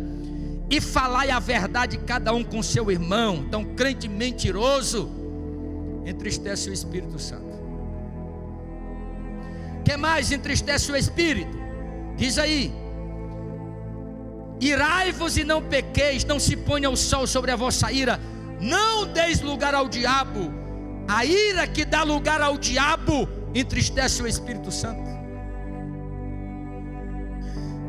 e falai a verdade cada um com seu irmão. Então crente mentiroso entristece o Espírito Santo. O que mais entristece o Espírito? Diz aí: irai-vos e não pequeis, não se ponha o sol sobre a vossa ira, não deis lugar ao diabo. A ira que dá lugar ao diabo entristece o Espírito Santo.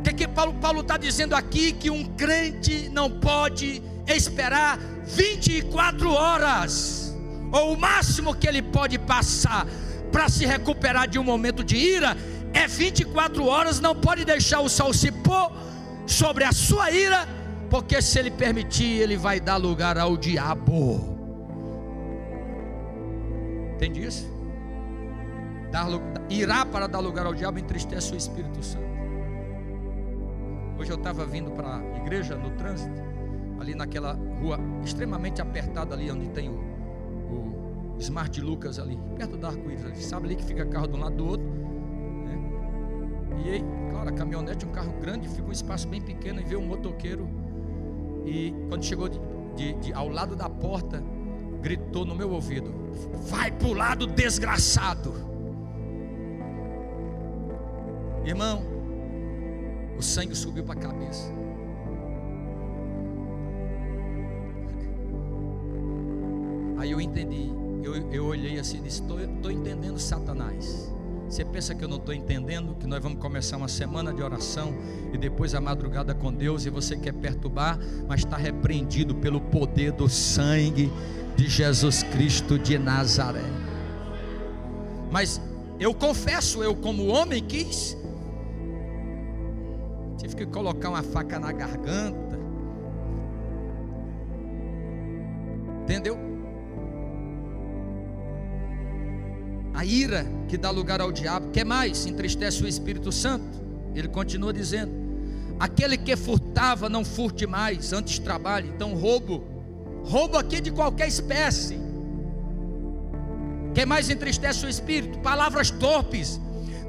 O que Paulo está dizendo aqui? Que um crente não pode esperar 24 horas, ou o máximo que ele pode passar para se recuperar de um momento de ira é 24 horas. Não pode deixar o sol se pôr sobre a sua ira, porque se ele permitir, ele vai dar lugar ao diabo. Entende isso? Irá para dar lugar ao diabo entristece o Espírito Santo. Hoje eu estava vindo para a igreja no trânsito, ali naquela rua extremamente apertada, ali onde tem o Smart Lucas, ali perto da Arco-Íris, sabe ali que fica carro de um lado do outro, né? E aí, claro, a caminhonete é um carro grande, fica um espaço bem pequeno, e veio um motoqueiro, e quando chegou ao lado da porta, gritou no meu ouvido: vai para o lado, desgraçado. Irmão, o sangue subiu para a cabeça. Aí eu entendi. Eu olhei assim e disse: estou entendendo Satanás. Você pensa que eu não estou entendendo que nós vamos começar uma semana de oração e depois a madrugada com Deus, e você quer perturbar, mas está repreendido pelo poder do sangue de Jesus Cristo de Nazaré. Mas eu confesso, eu como homem tive que colocar uma faca na garganta, entendeu? A ira que dá lugar ao diabo, que mais? Entristece o Espírito Santo. Ele continua dizendo: aquele que furtava, não furte mais, antes trabalhe. Então roubo aqui de qualquer espécie. Que mais entristece o Espírito? Palavras torpes.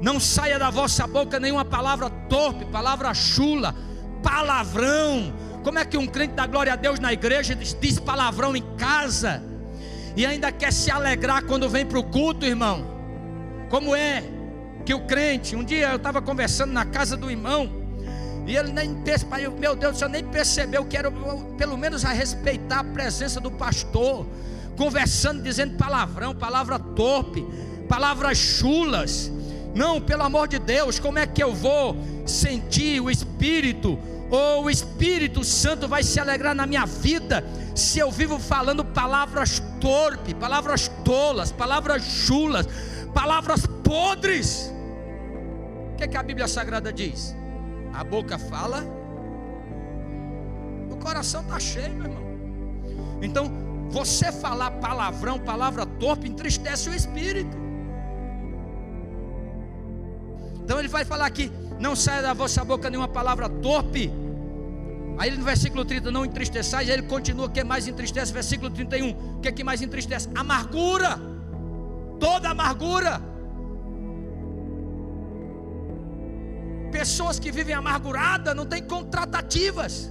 Não saia da vossa boca nenhuma palavra torpe, palavra chula, palavrão. Como é que um crente dá glória a Deus na igreja diz palavrão em casa e ainda quer se alegrar quando vem para o culto, irmão? Como é que o crente, um dia eu estava conversando na casa do irmão, e ele nem percebeu, meu Deus do céu, nem percebeu que era pelo menos a respeitar a presença do pastor, conversando, dizendo palavrão, palavra torpe, palavras chulas. Não, pelo amor de Deus, como é que eu vou sentir o Espírito, ou o Espírito Santo vai se alegrar na minha vida, se eu vivo falando palavras torpes, palavras tolas, palavras chulas, palavras podres? O que a Bíblia Sagrada diz? A boca fala, o coração está cheio, meu irmão. Então, você falar palavrão, palavra torpe, entristece o Espírito. Então ele vai falar aqui: não saia da vossa boca nenhuma palavra torpe. Aí no versículo 30, não entristeçais. Aí ele continua: o que mais entristece? Versículo 31, o que mais entristece? Amargura, toda amargura. Pessoas que vivem amarguradas não têm contratativas.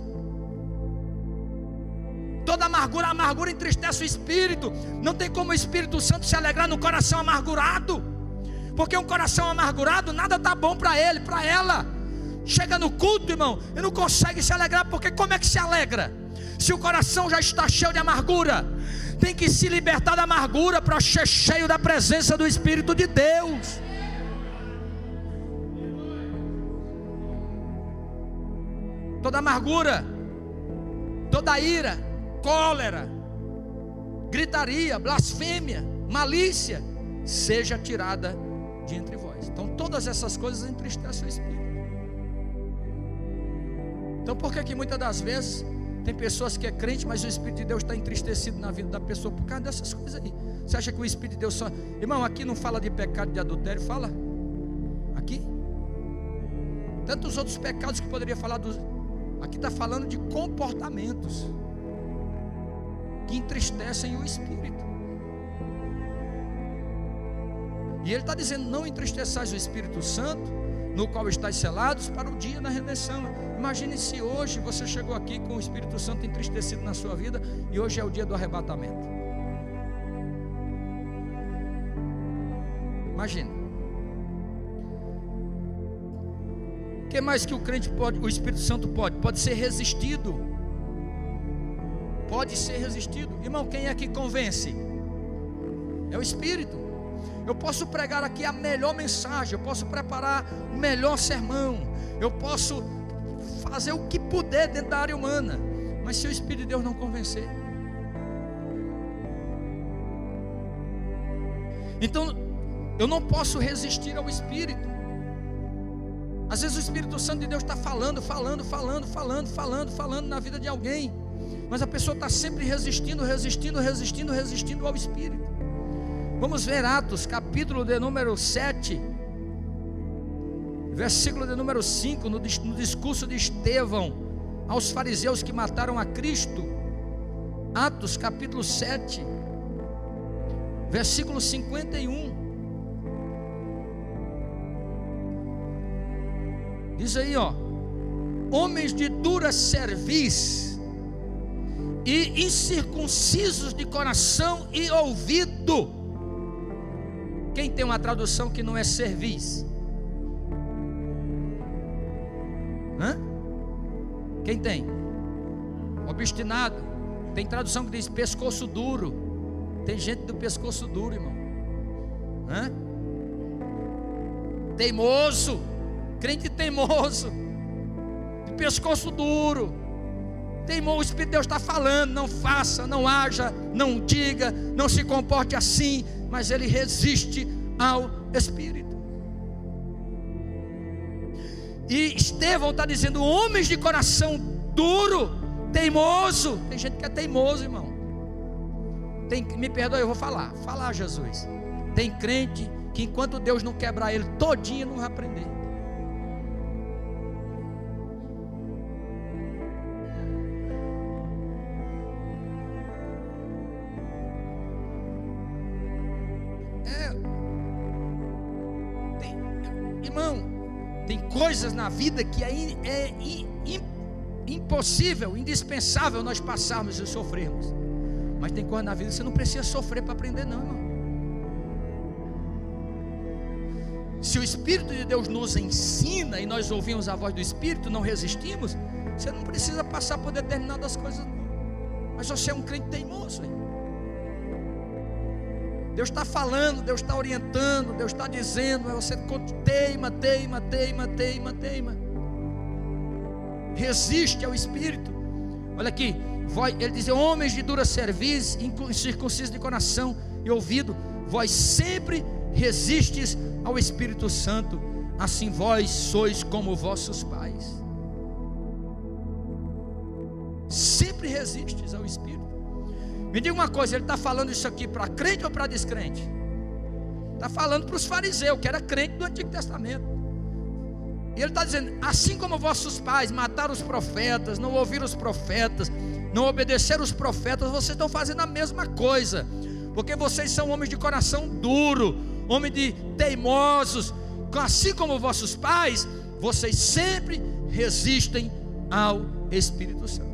Toda amargura, a amargura entristece o Espírito. Não tem como o Espírito Santo se alegrar no coração amargurado, porque um coração amargurado, nada está bom para ele, para ela. Chega no culto, irmão, e não consegue se alegrar, porque como é que se alegra? Se o coração já está cheio de amargura. Tem que se libertar da amargura para ser cheio da presença do Espírito de Deus. Toda amargura, toda ira, cólera, gritaria, blasfêmia, malícia, seja tirada de entre vós. Então todas essas coisas entristecem o Espírito. Então por que muitas das vezes tem pessoas que é crente, mas o Espírito de Deus está entristecido na vida da pessoa por causa dessas coisas aí? Você acha que o Espírito de Deus só... Irmão, aqui não fala de pecado de adultério, fala? Aqui? Tantos outros pecados que poderia falar dos... Aqui está falando de comportamentos que entristecem o Espírito. E ele está dizendo: não entristeçais o Espírito Santo, no qual estáis selados para o dia da redenção. Imagine se hoje você chegou aqui com o Espírito Santo entristecido na sua vida, e hoje é o dia do arrebatamento. Imagine. O que mais que o crente pode, o Espírito Santo pode? Pode ser resistido. Pode ser resistido. Irmão, quem é que convence? É o Espírito. Eu posso pregar aqui a melhor mensagem, eu posso preparar o melhor sermão, eu posso fazer o que puder dentro da área humana, mas se o Espírito de Deus não convencer, então eu não posso resistir ao Espírito. Às vezes o Espírito Santo de Deus está falando na vida de alguém, mas a pessoa está sempre resistindo ao Espírito. Vamos ver Atos, capítulo de número 7, versículo de número 5, no discurso de Estevão aos fariseus que mataram a Cristo. Atos, capítulo 7, versículo 51. Diz aí, ó: homens de dura cerviz e incircuncisos de coração e ouvido. Quem tem uma tradução que não é cerviz? Hã? Quem tem? Obstinado. Tem tradução que diz pescoço duro. Tem gente do pescoço duro, irmão. Hã? teimoso, crente teimoso, de pescoço duro, teimoso. O Espírito de Deus está falando: não faça, não haja, não diga, não se comporte assim, mas ele resiste ao Espírito. E Estevão está dizendo: homens de coração duro, teimoso. Tem gente que é teimoso, irmão. Me perdoe, eu vou falar, Jesus. Tem crente que enquanto Deus não quebrar ele todinho, não vai aprender. Irmão, tem coisas na vida que é impossível, indispensável nós passarmos e sofrermos. Mas tem coisa na vida que você não precisa sofrer para aprender, não, irmão. Se o Espírito de Deus nos ensina e nós ouvimos a voz do Espírito, não resistimos, você não precisa passar por determinadas coisas, não. Mas você é um crente teimoso, hein? Deus está falando, Deus está orientando, Deus está dizendo, mas você teima. Resiste ao Espírito. Olha aqui, ele diz: homens de dura cerviz, incircuncisos de coração e ouvido, vós sempre resistes ao Espírito Santo, assim vós sois como vossos pais. Sempre resistes ao Espírito. Me diga uma coisa, ele está falando isso aqui para crente ou para descrente? Está falando para os fariseus, que era crente do Antigo Testamento. E ele está dizendo: assim como vossos pais mataram os profetas, não ouviram os profetas, não obedeceram os profetas, vocês estão fazendo a mesma coisa, porque vocês são homens de coração duro, homens de teimosos. Assim como vossos pais, vocês sempre resistem ao Espírito Santo.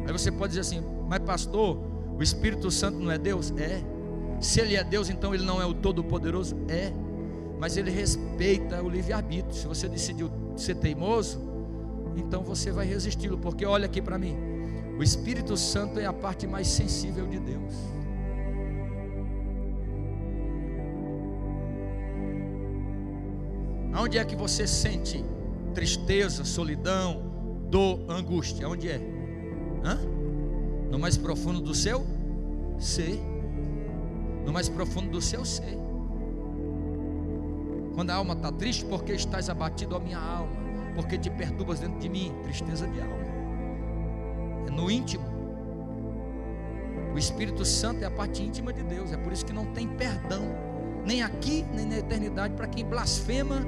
Aí você pode dizer assim: mas pastor, o Espírito Santo não é Deus? É. Se ele é Deus, então ele não é o Todo-Poderoso? É. Mas ele respeita o livre-arbítrio. Se você decidiu ser teimoso, então você vai resisti-lo, porque olha aqui para mim, o Espírito Santo é a parte mais sensível de Deus. Aonde é que você sente tristeza, solidão, dor, angústia? Onde é? No mais profundo do seu ser. No mais profundo do seu ser. Quando a alma está triste, porque estás abatido, a minha alma, porque te perturbas dentro de mim. Tristeza de alma. É no íntimo. O Espírito Santo é a parte íntima de Deus. É por isso que não tem perdão, nem aqui, nem na eternidade, para quem blasfema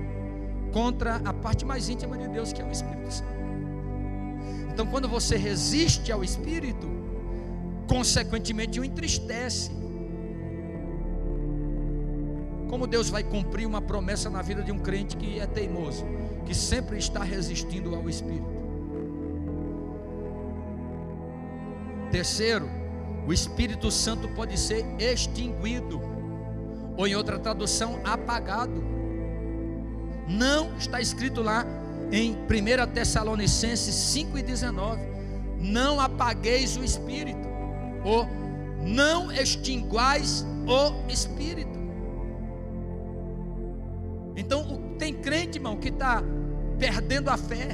contra a parte mais íntima de Deus, que é o Espírito Santo. Então, quando você resiste ao Espírito, consequentemente o entristece. Como Deus vai cumprir uma promessa na vida de um crente que é teimoso, que sempre está resistindo ao Espírito? Terceiro, o Espírito Santo pode ser extinguido, ou em outra tradução, apagado. Não está escrito lá em 1 Tessalonicenses 5:19: não apagueis o Espírito, ou não extinguais o Espírito. Então tem crente, irmão, que está perdendo a fé.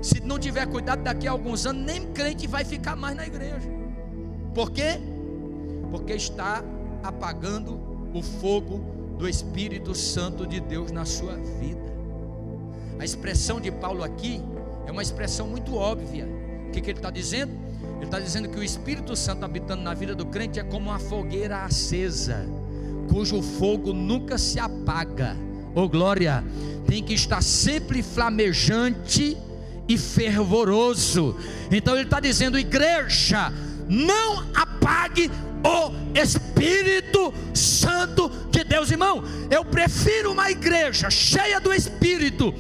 Se não tiver cuidado, daqui a alguns anos nem crente vai ficar mais na igreja. Por quê? Porque está apagando o fogo do Espírito Santo de Deus na sua vida. A expressão de Paulo aqui é uma expressão muito óbvia. O que ele está dizendo? Ele está dizendo que o Espírito Santo habitando na vida do crente é como uma fogueira acesa, cujo fogo nunca se apaga. Oh glória! Tem que estar sempre flamejante e fervoroso. Então ele está dizendo: igreja, não apague o Espírito Santo de Deus. Irmão, eu prefiro uma igreja cheia do Espírito,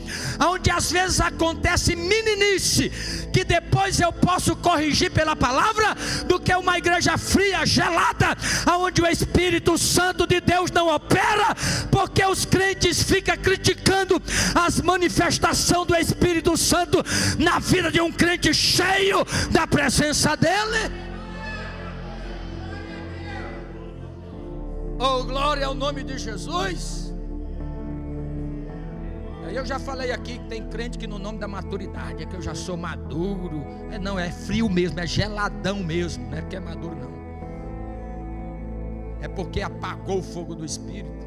onde às vezes acontece meninice, que depois eu posso corrigir pela palavra, do que uma igreja fria, gelada, onde o Espírito Santo de Deus não opera, porque os crentes ficam criticando as manifestações do Espírito Santo na vida de um crente cheio da presença dele. Oh, glória ao nome de Jesus. Aí eu já falei aqui que tem crente que no nome da maturidade é que eu já sou maduro. Não, é frio mesmo, é geladão mesmo, não é porque é maduro não. É porque apagou o fogo do Espírito.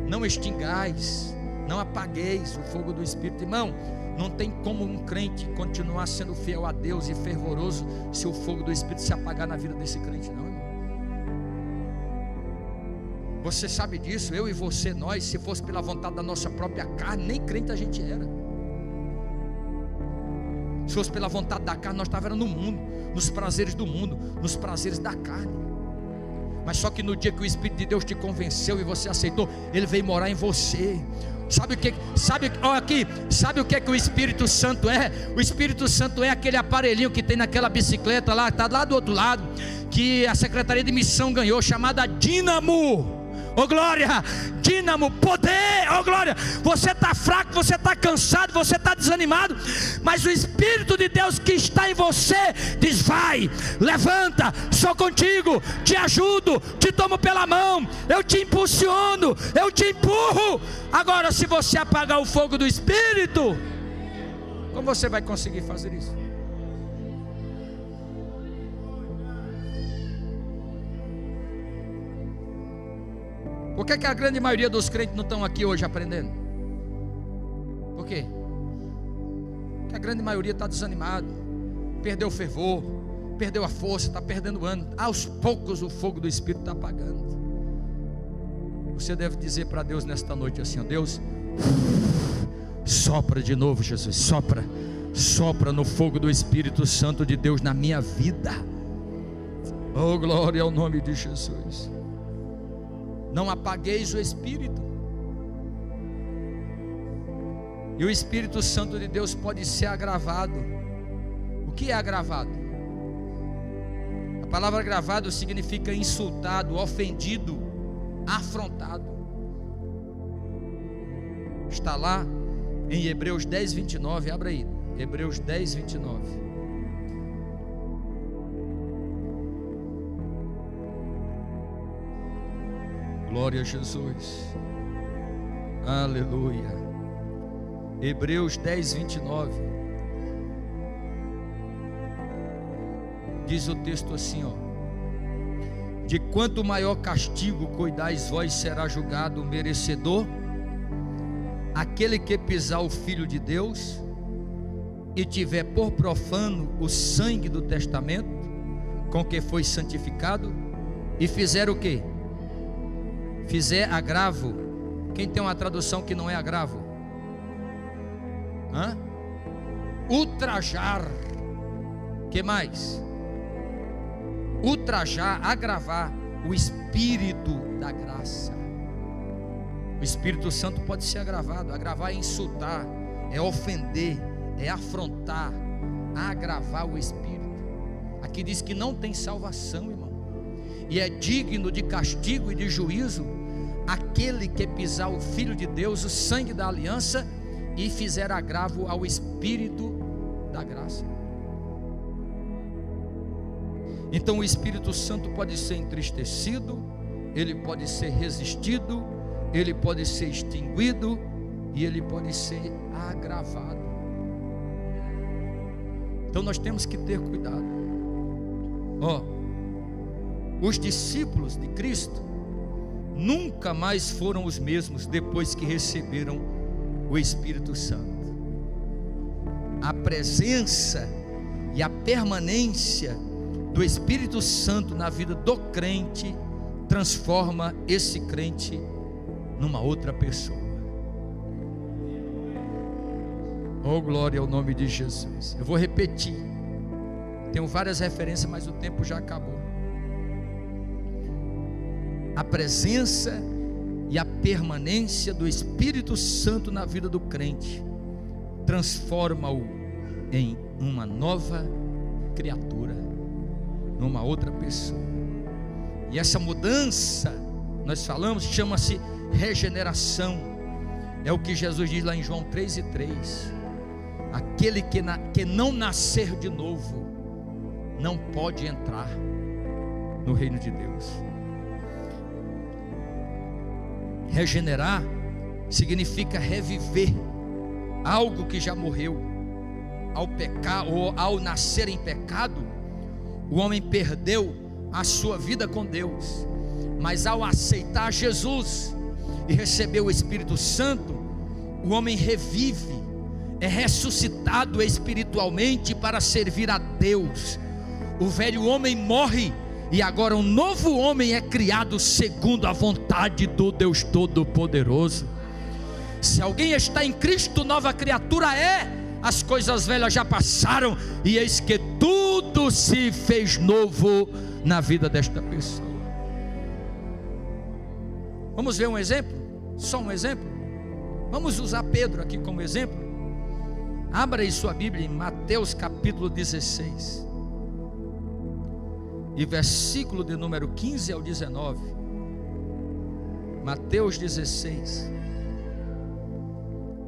Não extingais, não apagueis o fogo do Espírito. Irmão, não tem como um crente continuar sendo fiel a Deus e fervoroso se o fogo do Espírito se apagar na vida desse crente, não, irmão. Você sabe disso, eu e você, nós, se fosse pela vontade da nossa própria carne, nem crente a gente era. Se fosse pela vontade da carne, nós estávamos no mundo, nos prazeres do mundo, nos prazeres da carne. Mas só que no dia que o Espírito de Deus te convenceu e você aceitou, Ele veio morar em você. Sabe o que? Sabe o que o Espírito Santo é? O Espírito Santo é aquele aparelhinho que tem naquela bicicleta lá, está lá do outro lado, que a Secretaria de Missão ganhou, chamada Dínamo. Oh glória, dínamo, poder, oh glória. Você está fraco, você está cansado, você está desanimado, mas o Espírito de Deus que está em você diz: vai, levanta, sou contigo, te ajudo, te tomo pela mão, eu te impulsiono, eu te empurro. Agora, se você apagar o fogo do Espírito, como você vai conseguir fazer isso? Por que a grande maioria dos crentes não estão aqui hoje aprendendo? Por quê? Porque a grande maioria está desanimado, perdeu o fervor, perdeu a força, está perdendo o ânimo. Aos poucos o fogo do Espírito está apagando. Você deve dizer para Deus nesta noite assim: ó, Deus, sopra de novo, Jesus, sopra no fogo do Espírito Santo de Deus na minha vida. Oh glória ao nome de Jesus. Não apagueis o Espírito. E o Espírito Santo de Deus pode ser agravado. O que é agravado? A palavra agravado significa insultado, ofendido, afrontado. Está lá em Hebreus 10, 29. Abra aí, Hebreus 10, 29. Glória a Jesus, aleluia. Hebreus 10, 29. Diz o texto assim, ó: de quanto maior castigo cuidais vós, será julgado o merecedor aquele que pisar o Filho de Deus e tiver por profano o sangue do testamento com que foi santificado e fizer o quê? Fizer agravo. Quem tem uma tradução que não é agravo? Ultrajar. Que mais? Ultrajar, agravar o Espírito da graça. O Espírito Santo pode ser agravado. Agravar é insultar, é ofender, é afrontar, agravar o Espírito. Aqui diz que não tem salvação, irmão, e é digno de castigo e de juízo aquele que pisar o Filho de Deus, o sangue da aliança, e fizer agravo ao Espírito da graça. Então o Espírito Santo pode ser entristecido, ele pode ser resistido, ele pode ser extinguido e ele pode ser agravado. Então nós temos que ter cuidado. Os discípulos de Cristo nunca mais foram os mesmos depois que receberam o Espírito Santo. A presença e a permanência do Espírito Santo na vida do crente transforma esse crente numa outra pessoa. Oh glória ao nome de Jesus. Eu vou repetir, tenho várias referências, mas o tempo já acabou. A presença e a permanência do Espírito Santo na vida do crente transforma-o em uma nova criatura, numa outra pessoa. E essa mudança, nós falamos, chama-se regeneração. É o que Jesus diz lá em João 3:3. Aquele que não nascer de novo não pode entrar no reino de Deus. Regenerar significa reviver algo que já morreu. Ao pecar ou ao nascer em pecado, o homem perdeu a sua vida com Deus, mas ao aceitar Jesus e receber o Espírito Santo, o homem revive, é ressuscitado espiritualmente para servir a Deus. O velho homem morre e agora um novo homem é criado segundo a vontade do Deus Todo-Poderoso. Se alguém está em Cristo, nova criatura é. As coisas velhas já passaram e eis que tudo se fez novo na vida desta pessoa. Vamos ver um exemplo? Só um exemplo? Vamos usar Pedro aqui como exemplo. Abra aí sua Bíblia em Mateus capítulo 16 e versículo de número 15 ao 19. Mateus 16,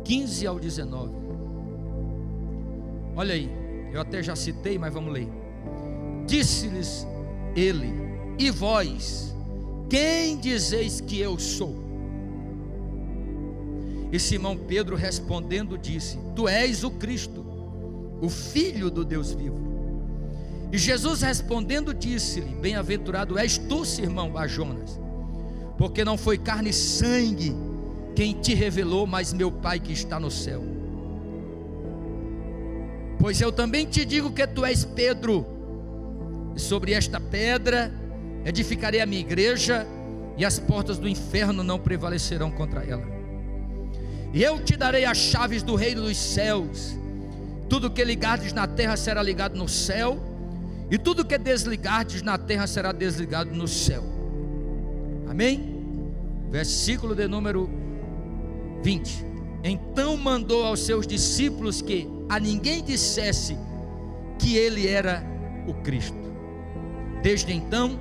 15 ao 19. Olha aí, eu até já citei, mas vamos ler. Disse-lhes ele: e vós, quem dizeis que eu sou? E Simão Pedro respondendo disse: tu és o Cristo, o Filho do Deus vivo. E Jesus respondendo disse-lhe: bem-aventurado és tu, Simão Bar-Jonas, porque não foi carne e sangue quem te revelou, mas meu Pai que está no céu. Pois eu também te digo que tu és Pedro, e sobre esta pedra edificarei a minha igreja, e as portas do inferno não prevalecerão contra ela. E eu te darei as chaves do reino dos céus. Tudo que ligardes na terra será ligado no céu, e tudo que desligardes na terra será desligado no céu. Amém? Versículo de número 20. Então mandou aos seus discípulos que a ninguém dissesse que ele era o Cristo. Desde então,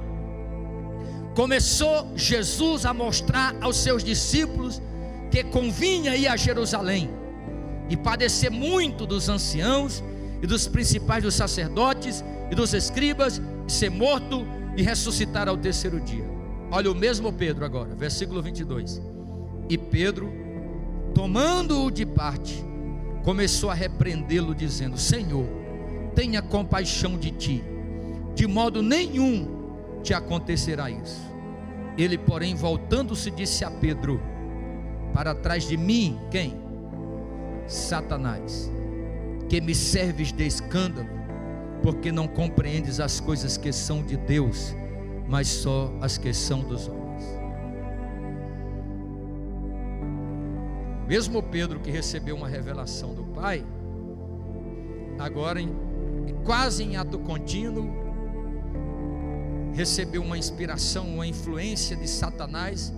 começou Jesus a mostrar aos seus discípulos que convinha ir a Jerusalém e padecer muito dos anciãos e dos principais dos sacerdotes e dos escribas, e ser morto e ressuscitar ao terceiro dia. Olha o mesmo Pedro agora, versículo 22. E Pedro, tomando-o de parte, começou a repreendê-lo, dizendo: Senhor, tenha compaixão de ti, de modo nenhum te acontecerá isso. Ele, porém, voltando-se, disse a Pedro: para trás de mim, quem? Satanás, que me serves de escândalo, porque não compreendes as coisas que são de Deus, mas só as que são dos homens. Mesmo Pedro, que recebeu uma revelação do Pai, agora quase em ato contínuo, recebeu uma inspiração, uma influência de Satanás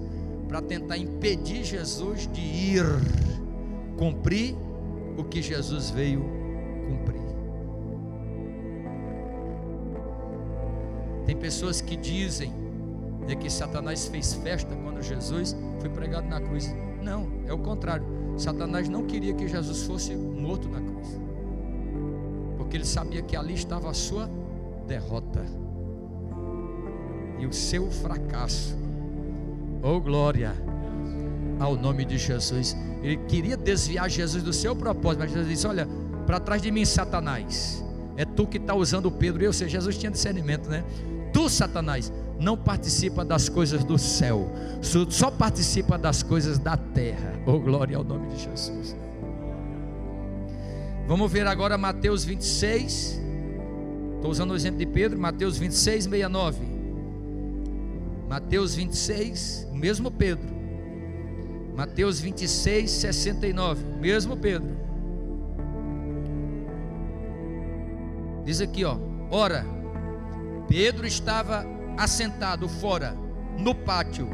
para tentar impedir Jesus de ir cumprir o que Jesus veio cumprir. Tem pessoas que dizem que Satanás fez festa quando Jesus foi pregado na cruz. Não, é o contrário. Satanás não queria que Jesus fosse morto na cruz, porque ele sabia que ali estava a sua derrota e o seu fracasso. Oh, glória ao nome de Jesus. Ele queria desviar Jesus do seu propósito, mas Jesus disse: olha, para trás de mim, Satanás, é tu que está usando Pedro. E, ou seja, Jesus tinha discernimento, né? Tu, Satanás, não participa das coisas do céu, só participa das coisas da terra. Oh, glória ao nome de Jesus. Vamos ver agora Mateus 26. Estou usando o exemplo de Pedro. Mateus 26, 69. Mateus 26, o mesmo Pedro. Mateus 26, 69, o mesmo Pedro. Diz aqui, ó: ora, Pedro estava assentado fora no pátio,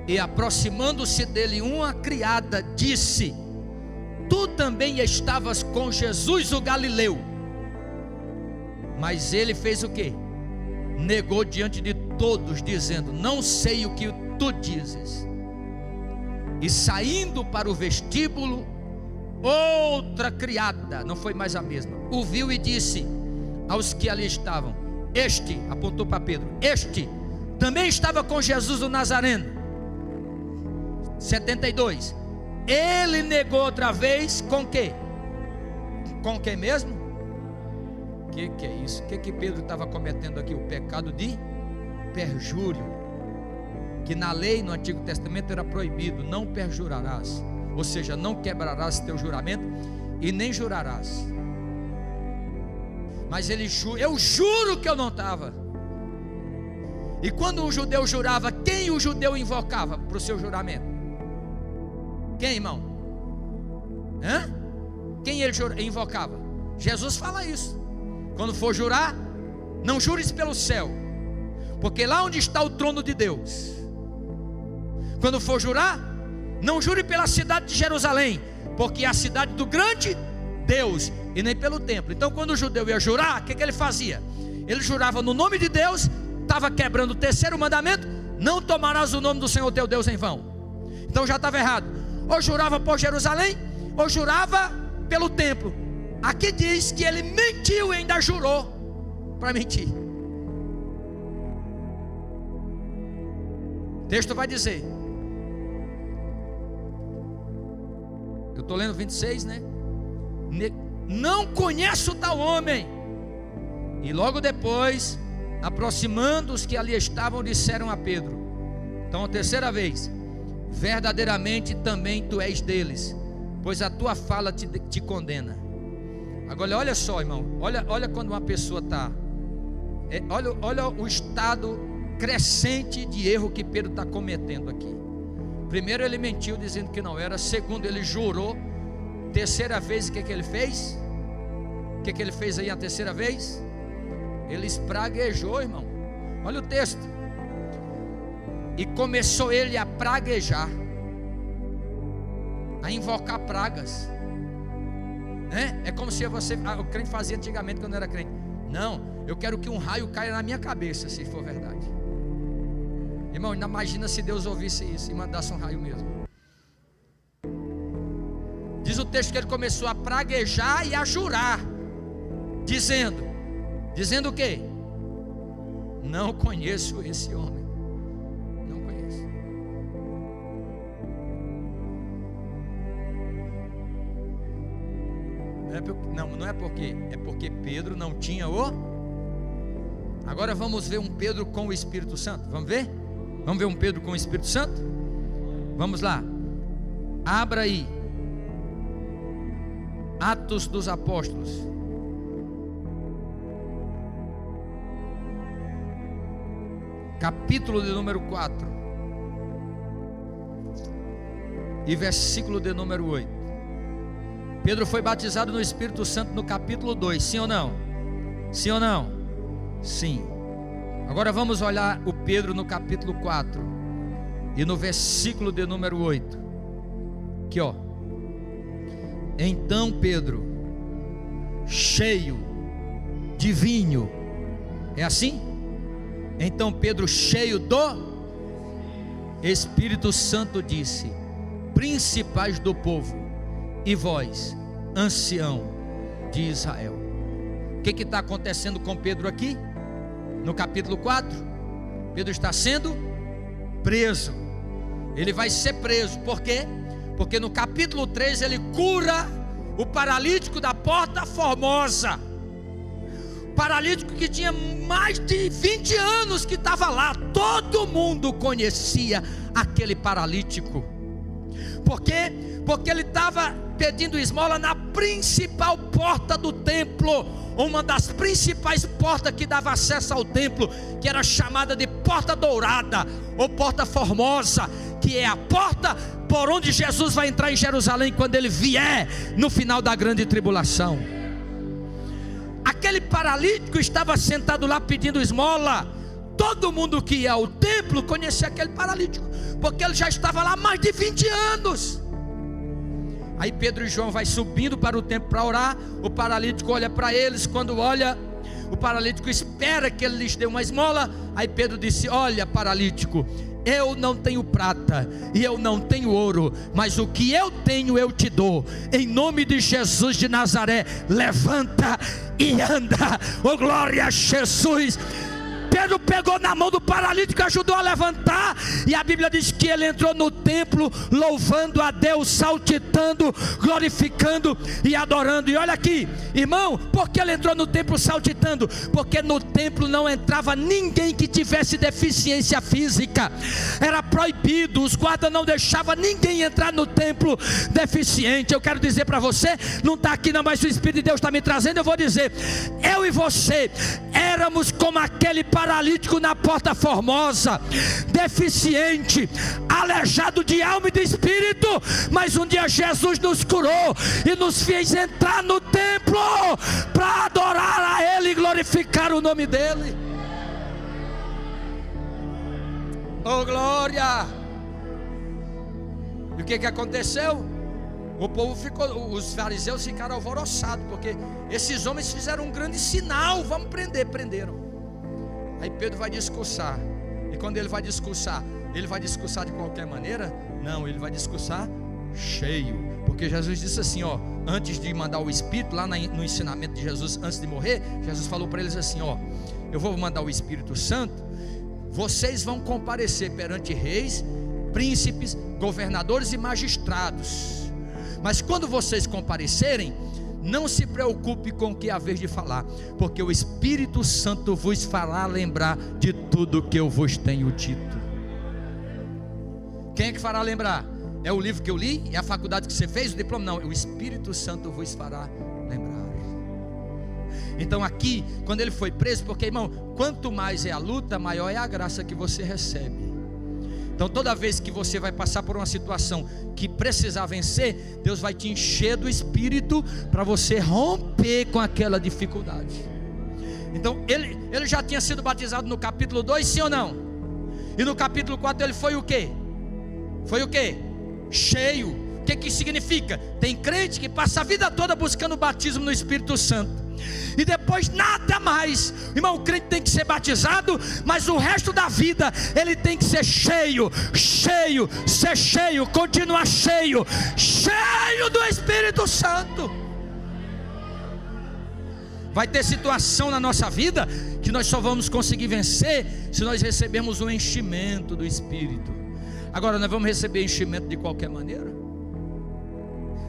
e aproximando-se dele uma criada disse: tu também estavas com Jesus o Galileu. Mas ele fez o quê? Negou diante de todos, dizendo: não sei o que tu dizes. E saindo para o vestíbulo, outra criada, não foi mais a mesma, o viu e disse aos que ali estavam: este, apontou para Pedro, este também estava com Jesus o Nazareno. 72. ele negou outra vez com quê? Com quem mesmo? Que é isso? O que Pedro estava cometendo aqui? O pecado de perjúrio, que na lei, no Antigo Testamento, era proibido. Não perjurarás, ou seja, não quebrarás teu juramento e nem jurarás. Mas ele jura, eu juro que eu não estava. E quando um judeu jurava, quem o judeu invocava para o seu juramento? Quem, irmão? Quem ele invocava? Jesus fala isso. Quando for jurar, não jures pelo céu, porque lá onde está o trono de Deus. Quando for jurar, não jure pela cidade de Jerusalém, porque é a cidade do grande Deus, e nem pelo templo. Então quando o judeu ia jurar, o que ele fazia? Ele jurava no nome de Deus, estava quebrando o terceiro mandamento: não tomarás o nome do Senhor teu Deus em vão. Então já estava errado. Ou jurava por Jerusalém, ou jurava pelo templo. Aqui diz que ele mentiu e ainda jurou para mentir. O texto vai dizer, eu estou lendo 26, né? Não conheço tal homem. E logo depois, aproximando os que ali estavam, disseram a Pedro, então a terceira vez: verdadeiramente também tu és deles, pois a tua fala te condena. Agora olha só, irmão, olha quando uma pessoa está, olha o estado crescente de erro que Pedro está cometendo aqui. Primeiro ele mentiu dizendo que não era. Segundo, ele jurou. Terceira vez, o que ele fez? O que ele fez aí a terceira vez? Ele espraguejou, irmão. Olha o texto. E começou ele a praguejar, a invocar pragas. É como se o crente fazia antigamente quando era crente. Não, eu quero que um raio caia na minha cabeça, se for verdade. Irmão, ainda imagina se Deus ouvisse isso e mandasse um raio mesmo. Diz o texto que ele começou a praguejar e a jurar, dizendo o quê? Não conheço esse homem. Não conheço. Não é porque, é porque Pedro não tinha o... Agora vamos ver um Pedro com o Espírito Santo. Vamos ver? Vamos ver um Pedro com o Espírito Santo? Vamos lá. Abra aí Atos dos Apóstolos, capítulo de número 4 e versículo de número 8. Pedro foi batizado no Espírito Santo no capítulo 2, sim ou não? Sim ou não? Sim. Agora vamos olhar o Pedro no capítulo 4 e no versículo de número 8. Aqui ó. Então Pedro, cheio de vinho, é assim? Então Pedro, cheio do Espírito Santo, disse: principais do povo e vós, ancião de Israel. O que está acontecendo com Pedro aqui? No capítulo 4, Pedro está sendo preso. Ele vai ser preso, por quê? Porque no capítulo 3 ele cura o paralítico da Porta Formosa. Paralítico que tinha mais de 20 anos que estava lá. Todo mundo conhecia aquele paralítico. Por quê? Porque ele estava pedindo esmola na principal porta do templo, uma das principais portas que dava acesso ao templo, que era chamada de Porta Dourada ou Porta Formosa, que é a porta por onde Jesus vai entrar em Jerusalém quando ele vier no final da grande tribulação. Aquele paralítico estava sentado lá pedindo esmola. Todo mundo que ia ao templo conhecia aquele paralítico, porque ele já estava lá há mais de 20 anos. Aí Pedro e João vai subindo para o templo para orar. O paralítico olha para eles. Quando olha, o paralítico espera que ele lhes dê uma esmola. Aí Pedro disse: olha, paralítico, eu não tenho prata e eu não tenho ouro, mas o que eu tenho eu te dou. Em nome de Jesus de Nazaré, levanta e anda. Oh, glória a Jesus. Pedro pegou na mão do paralítico, ajudou a levantar, e a Bíblia diz que ele entrou no templo louvando a Deus, saltitando, glorificando e adorando. E olha aqui, irmão, por que ele entrou no templo saltitando? Porque no templo não entrava ninguém que tivesse deficiência física, era proibido, os guardas não deixavam ninguém entrar no templo deficiente. Eu quero dizer para você, não está aqui não, mas o Espírito de Deus está me trazendo, eu vou dizer, eu e você éramos como aquele paralítico na Porta Formosa, deficiente, aleijado de alma e de espírito, mas um dia Jesus nos curou e nos fez entrar no templo para adorar a Ele e glorificar o nome dEle. Oh glória! E o que aconteceu? O povo ficou, os fariseus ficaram alvoroçados, porque esses homens fizeram um grande sinal, vamos prender, prenderam. Aí Pedro vai discursar, e quando ele vai discursar de qualquer maneira? Não, ele vai discursar cheio, porque Jesus disse assim, ó, antes de mandar o Espírito, lá no ensinamento de Jesus, antes de morrer, Jesus falou para eles assim, ó, eu vou mandar o Espírito Santo, vocês vão comparecer perante reis, príncipes, governadores e magistrados, mas quando vocês comparecerem, não se preocupe com o que há vez de falar, porque o Espírito Santo vos fará lembrar de tudo que eu vos tenho dito. Quem é que fará lembrar? É o livro que eu li? É a faculdade que você fez? O diploma? Não, o Espírito Santo vos fará lembrar. Então aqui, quando ele foi preso, porque irmão, quanto mais é a luta, maior é a graça que você recebe. Então toda vez que você vai passar por uma situação que precisar vencer, Deus vai te encher do Espírito para você romper com aquela dificuldade. Então ele já tinha sido batizado no capítulo 2, sim ou não? E no capítulo 4 ele foi o quê? Foi o quê? Cheio. O que significa? Tem crente que passa a vida toda buscando o batismo no Espírito Santo, e depois nada mais. Irmão, o crente tem que ser batizado, mas o resto da vida ele tem que ser cheio, ser cheio, continuar cheio do Espírito Santo. Vai ter situação na nossa vida que nós só vamos conseguir vencer se nós recebermos o enchimento do Espírito. Agora, nós vamos receber enchimento de qualquer maneira?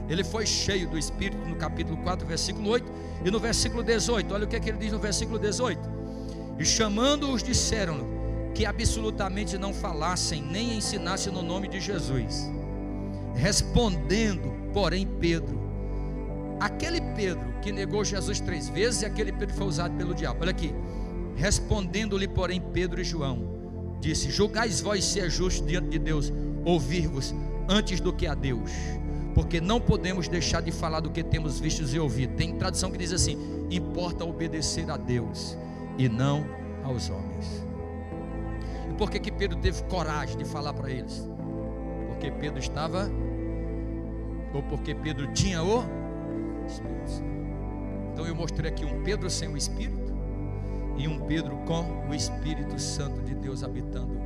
Ele foi cheio do Espírito no capítulo 4, versículo 8, e no versículo 18, olha o que ele diz no versículo 18: e chamando-os disseram que absolutamente não falassem nem ensinassem no nome de Jesus. Respondendo, porém, Pedro, aquele Pedro que negou Jesus 3 vezes, e aquele Pedro foi usado pelo diabo, olha aqui, respondendo-lhe, porém, Pedro e João, disse: julgais vós se é justo diante de Deus ouvir-vos antes do que a Deus, porque não podemos deixar de falar do que temos visto e ouvido. Tem tradução que diz assim: importa obedecer a Deus e não aos homens. E por que Pedro teve coragem de falar para eles? Porque Pedro estava, ou porque Pedro tinha o Espírito Santo. Então eu mostrei aqui um Pedro sem o Espírito e um Pedro com o Espírito Santo de Deus habitando.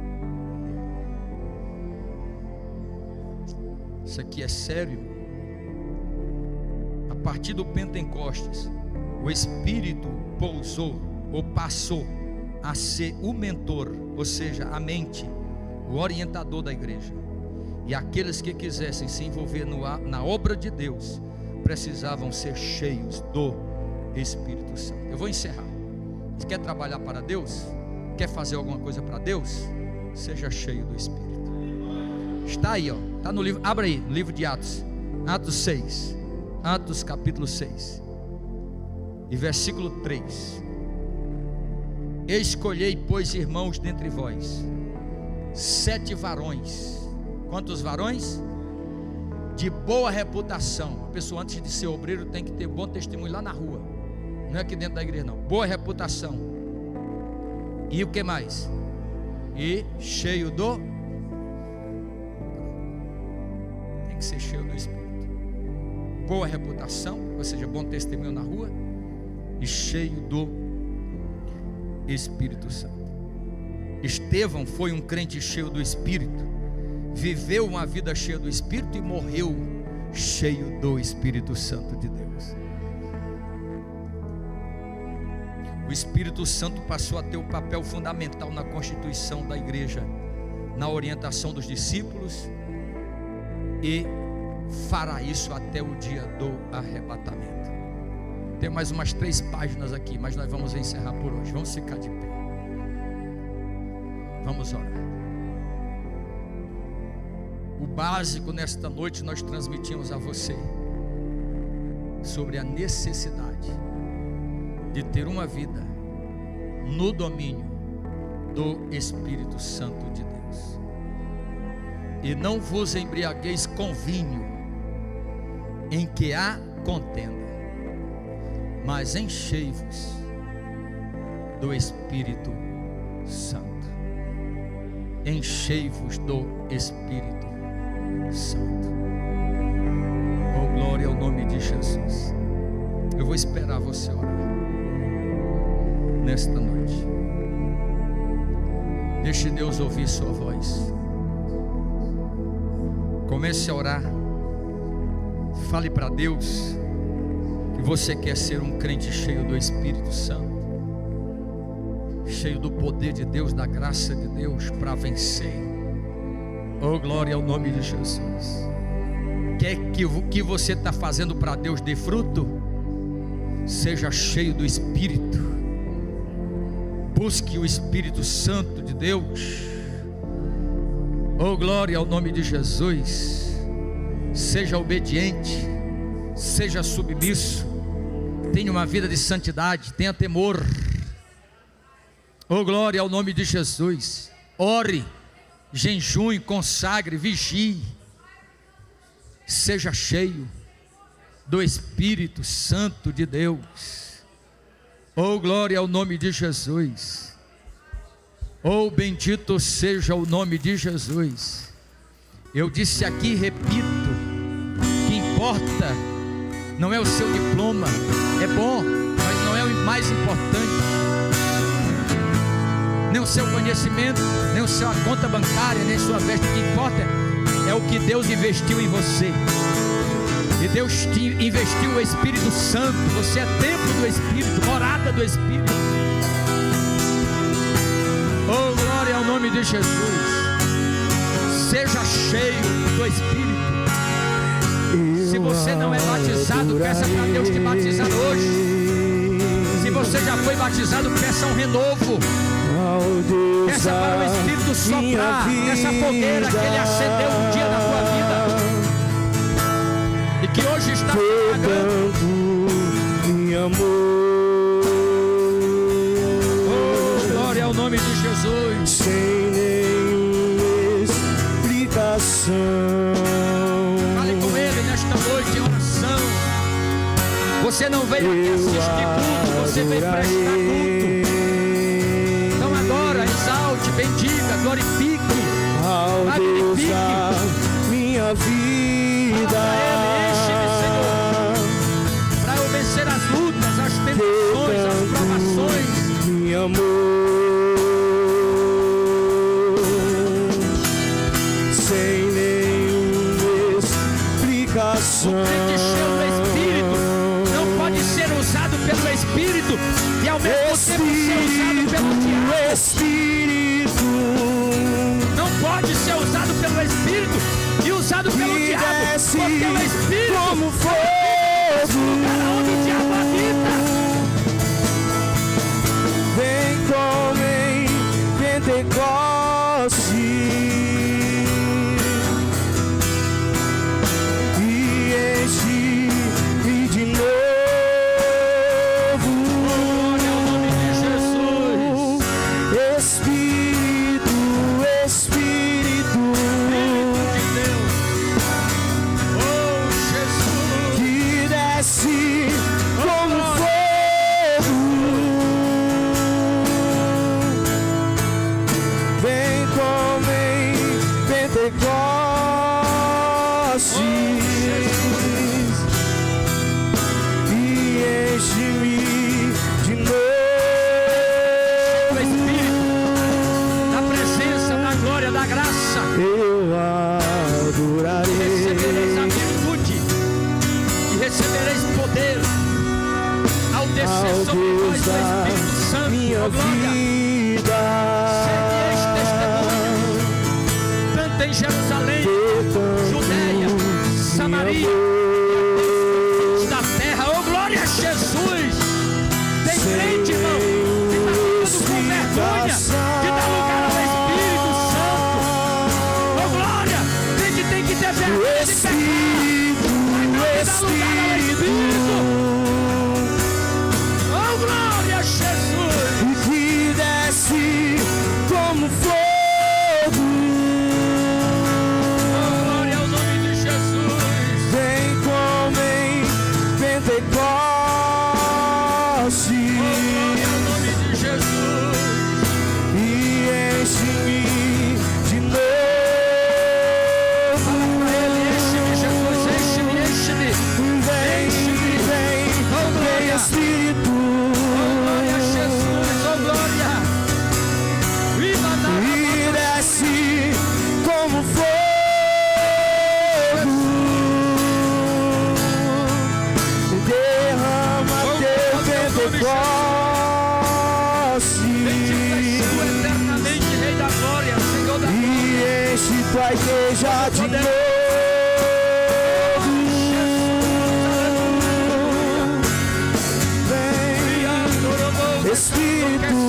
Isso aqui é sério. A partir do Pentecostes, o Espírito pousou ou passou a ser o mentor, ou seja, a mente, o orientador da igreja. E aqueles que quisessem se envolver na obra de Deus precisavam ser cheios do Espírito Santo. Eu vou encerrar. Você quer trabalhar para Deus? Quer fazer alguma coisa para Deus? Seja cheio do Espírito. Está aí, ó. Está no livro, abre aí, no livro de Atos, Atos 6, Atos capítulo 6 e versículo 3. Escolhei, pois, irmãos, dentre vós 7 varões. Quantos varões? De boa reputação. A pessoa, antes de ser obreiro, tem que ter bom testemunho lá na rua, não é aqui dentro da igreja não. Boa reputação. E o que mais? E cheio do, tem que ser cheio do Espírito. Boa reputação, ou seja, bom testemunho na rua, e cheio do Espírito Santo. Estevão foi um crente cheio do Espírito, viveu uma vida cheia do Espírito e morreu cheio do Espírito Santo de Deus. O Espírito Santo passou a ter um papel fundamental na constituição da igreja, na orientação dos discípulos, e fará isso até o dia do arrebatamento. Tem mais umas 3 páginas aqui, mas nós vamos encerrar por hoje. Vamos ficar de pé. Vamos orar. O básico nesta noite nós transmitimos a você sobre a necessidade de ter uma vida no domínio do Espírito Santo de Deus. E não vos embriagueis com vinho, em que há contenda, mas enchei-vos do Espírito Santo. Enchei-vos do Espírito Santo. Oh, glória ao nome de Jesus. Eu vou esperar você orar nesta noite. Deixe Deus ouvir sua voz. Comece a orar. Fale para Deus que você quer ser um crente cheio do Espírito Santo, cheio do poder de Deus, da graça de Deus para vencer. Oh, glória ao nome de Jesus. Quer que o que você está fazendo para Deus dê fruto? Seja cheio do Espírito. Busque o Espírito Santo de Deus. Oh, glória ao nome de Jesus. Seja obediente, seja submisso, tenha uma vida de santidade, tenha temor. Oh, glória ao nome de Jesus. Ore, jejue, consagre, vigie. Seja cheio do Espírito Santo de Deus. Oh, glória ao nome de Jesus. Oh, bendito seja o nome de Jesus. Eu disse aqui, repito, que importa não é o seu diploma, é bom, mas não é o mais importante, nem o seu conhecimento, nem a sua conta bancária, nem a sua veste. O que importa é o que Deus investiu em você. E Deus te investiu o Espírito Santo. Você é templo do Espírito, morada do Espírito. Oh, glória ao nome de Jesus. Seja cheio do Espírito. Se você não é batizado, peça para Deus te batizar hoje. Se você já foi batizado, peça um renovo. Peça para o Espírito soprar nessa fogueira que Ele acendeu um dia na tua vida e que hoje está apagando. Oh, glória ao nome de Jesus. Sem nenhuma explicação. Fale com Ele nesta noite em oração. Você não veio aqui assistir culto, você veio prestar culto. Então agora exalte, bendiga, glorifique, magnifique minha vida. Enche-me, Senhor, para eu vencer as lutas, as tentações, as provações. Meu amor, sem nenhuma explicação. O crente cheio do Espírito não pode ser usado pelo Espírito e ao mesmo tempo ser usado pelo diabo. Espírito Não pode ser usado pelo Espírito e usado pelo diabo, porque o Espírito como fogo para onde o diabo habita. vem como em Pentecoste e enche-me de novo. Glória ao nome de Jesus. Espírito, Espírito De Deus. Oh, Jesus. que desce como fogo, vem como em Pentecoste e enche-me de O novo. Espírito, na presença, na glória, da graça, Eu adorarei. recebereis a virtude e recebereis poder ao descer sobre vós o Espírito Santo, minha oh glória. vida. Sereis testemunha, tanto em Jerusalém, Judeia, Samaria, da terra, oh glória a Jesus. Tem crente, irmão, que está ficando com vergonha de dar lugar ao Espírito Santo. Oh glória, crente tem que ter vergonha de pecar, mas não de dar lugar ao Espírito. Oh glória a Jesus. E que desce como fogo. Oh glória ao nome de Jesus. Vem como em Pentecostes. Glória ao nome de Jesus. E enche-me de novo. Enche-me, Jesus, enche-me, enche-me. Vem, vem, vem Espírito. Glória a Jesus, oh glória. Viva na E desce como fogo. Derrama teu Pentecostes. eternamente, Rei da glória, Senhor da glória. E enche tua igreja de novo. Vem, Espírito.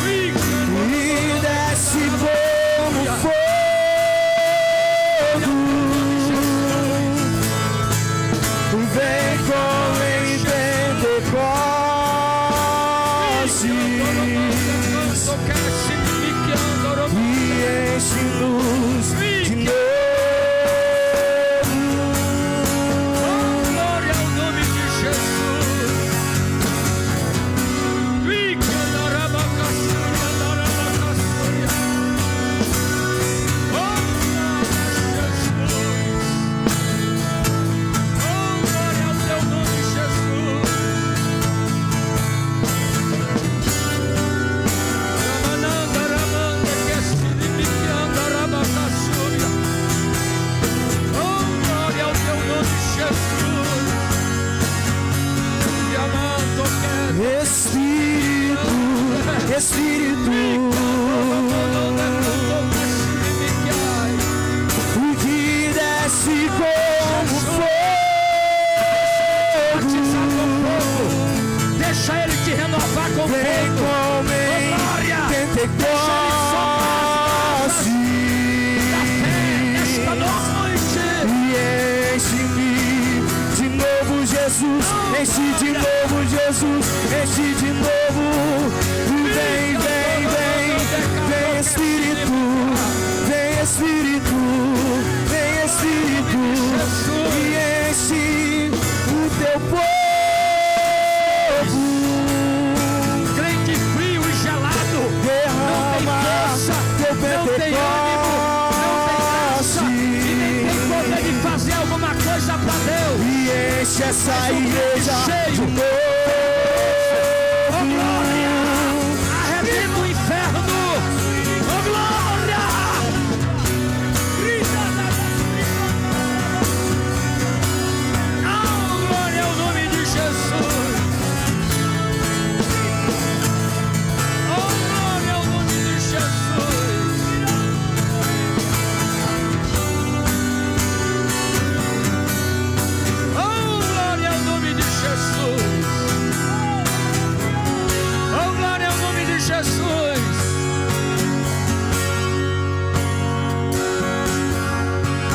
E desce como fogo. Vem como em Pentecostes. E enche-nos de novo. Glória ao nome de Jesus. Glória ao teu nome, Jesus. Glória ao teu nome, Jesus. Espírito, Espírito, o que desce como fogo. Deixa ele te renovar com Vem fogo. como em Pentecostes. Esta noite. E enche-me de novo, Jesus. Enche de novo, Jesus. Enche de novo. Vem, vem, vem. Vem, Espírito. Vem, Espírito. Vem, Espírito. E enche o teu povo. Crente frio e gelado. Derrama teu Não tem ânimo. Não tem graça. E nem tem poder de fazer alguma coisa para Deus. E enche essa igreja de novo. Oh glória. Arrebenta o inferno. Oh glória. Oh glória ao nome de Jesus. Oh glória ao nome de Jesus. Oh glória ao nome de Jesus. Oh glória ao nome de Jesus.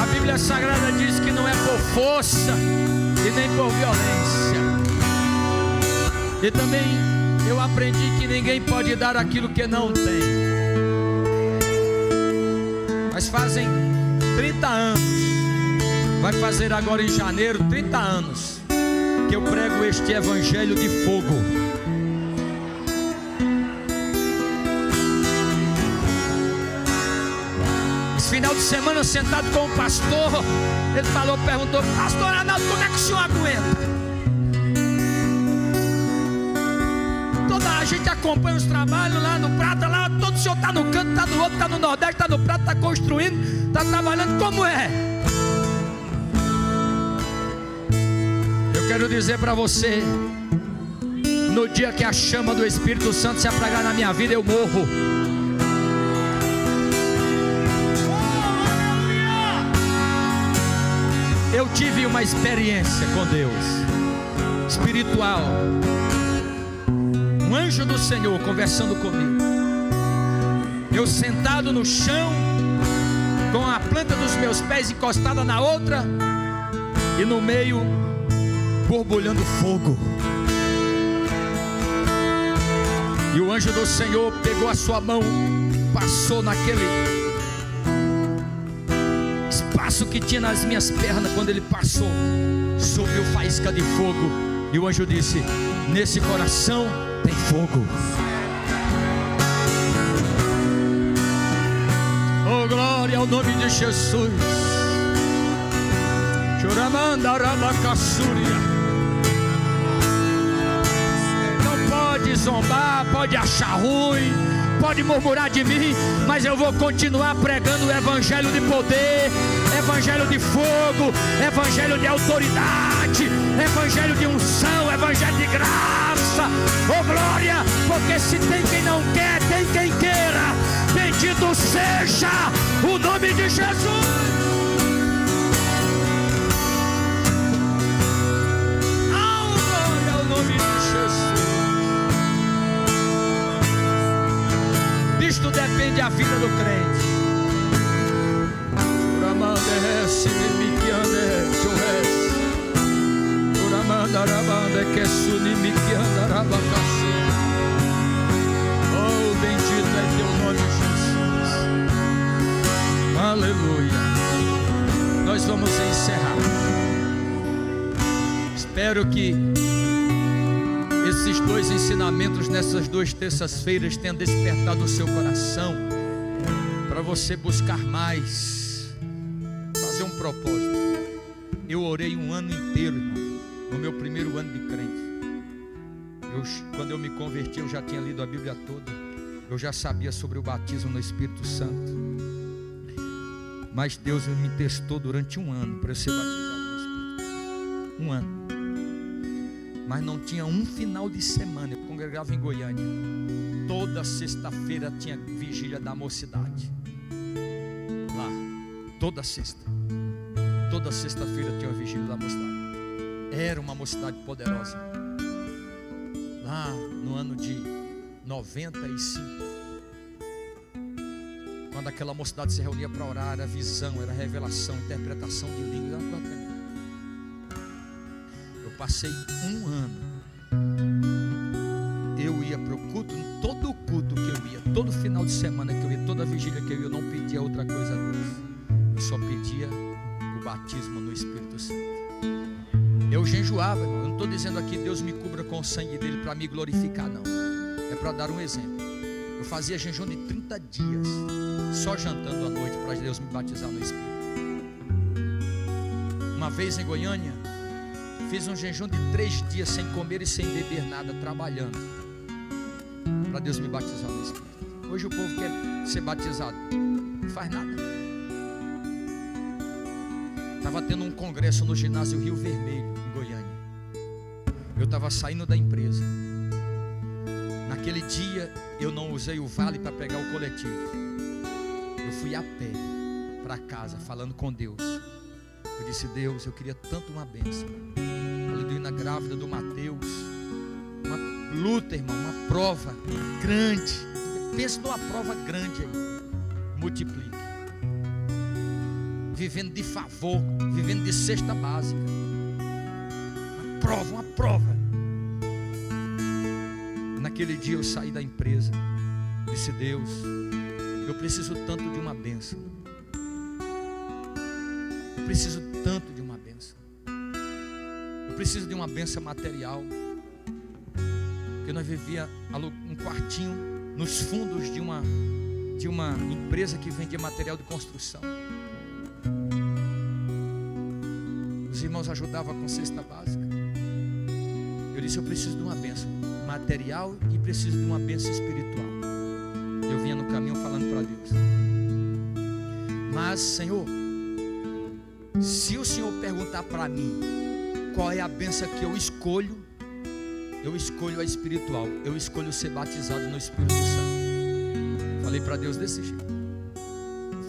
A Bíblia Sagrada diz que não é por força e nem por violência. E também eu aprendi que ninguém pode dar aquilo que não tem. Mas fazem 30 anos, vai fazer agora em janeiro 30 anos, que eu prego este evangelho de fogo. Esse final de semana, sentado com o pastor, ele perguntou: pastor Arnaldo, como é que o senhor aguenta? A gente acompanha os trabalhos lá no Prata, lá todo o senhor está no canto, está no outro, está no Nordeste, está no Prata, está construindo, está trabalhando, como é? Eu quero dizer para você, no dia que a chama do Espírito Santo se apagar na minha vida, eu morro. Eu tive uma experiência com Deus espiritual. Um anjo do Senhor conversando comigo. Eu sentado no chão, com a planta dos meus pés encostada na outra, e no meio borbulhando fogo. E o anjo do Senhor pegou a sua mão, passou naquele espaço que tinha nas minhas pernas. Quando ele passou, subiu faísca de fogo. E o anjo disse: nesse coração tem fogo. Oh, glória ao nome de Jesus. Choramanda Rabacassúria. Pode zombar, pode achar ruim, pode murmurar de mim, mas eu vou continuar pregando o evangelho de poder, evangelho de fogo, evangelho de autoridade, evangelho de unção, evangelho de graça. Oh glória, porque se tem quem não quer, tem quem queira. Bendito seja o nome de Jesus. Isto depende da vida do crente. Oh, bendito é teu nome, Jesus. Aleluia. Nós vamos encerrar. Espero que esses dois ensinamentos nessas 2 terças-feiras tenham despertado o seu coração para você buscar mais, fazer um propósito. Eu orei um ano inteiro, irmão, no meu primeiro ano de crente. Quando eu me converti, eu já tinha lido a Bíblia toda, eu já sabia sobre o batismo no Espírito Santo, mas Deus me testou durante um ano para eu ser batizado no Espírito. Um ano. Mas não tinha um final de semana. Eu congregava em Goiânia. Toda sexta-feira tinha vigília da mocidade. Lá, toda sexta. Toda sexta-feira tinha a vigília da mocidade. Era uma mocidade poderosa. Lá no ano de 95. Quando aquela mocidade se reunia para orar, era visão, era revelação, interpretação de línguas. Era uma coisa tremenda. Passei um ano. Eu ia para o culto, todo culto que eu ia, todo final de semana que eu ia, toda vigília que eu não pedia outra coisa a Deus. Eu só pedia o batismo no Espírito Santo. Eu jejuava, irmão. Eu não estou dizendo aqui Deus me cubra com o sangue dele para me glorificar, não. É para dar um exemplo. Eu fazia jejum de 30 dias, só jantando à noite para Deus me batizar no Espírito. Uma vez em Goiânia, fiz um jejum de 3 dias sem comer e sem beber nada, trabalhando, para Deus me batizar no Espírito. Hoje o povo quer ser batizado, não faz nada. Estava tendo um congresso no ginásio Rio Vermelho, em Goiânia. Eu estava saindo da empresa. Naquele dia eu não usei o vale para pegar o coletivo. Eu fui a pé para casa, falando com Deus. Eu disse: Deus, eu queria tanto uma bênção. Na grávida do Mateus, uma luta, irmão, uma prova grande. Pensa numa prova grande aí. Multiplique. Vivendo de favor, vivendo de cesta básica. Uma prova. Naquele dia eu saí da empresa. Disse: Deus, eu preciso tanto de uma bênção. Eu preciso tanto de uma bênção. Preciso de uma bênção material. Porque nós vivíamos um quartinho nos fundos de uma empresa que vendia material de construção. Os irmãos ajudavam com cesta básica. Eu disse: eu preciso de uma bênção material e preciso de uma bênção espiritual. Eu vinha no caminho falando para Deus: mas Senhor, se o Senhor perguntar para mim qual é a bênção que eu escolho? Eu escolho a espiritual. Eu escolho ser batizado no Espírito Santo. Falei para Deus desse jeito.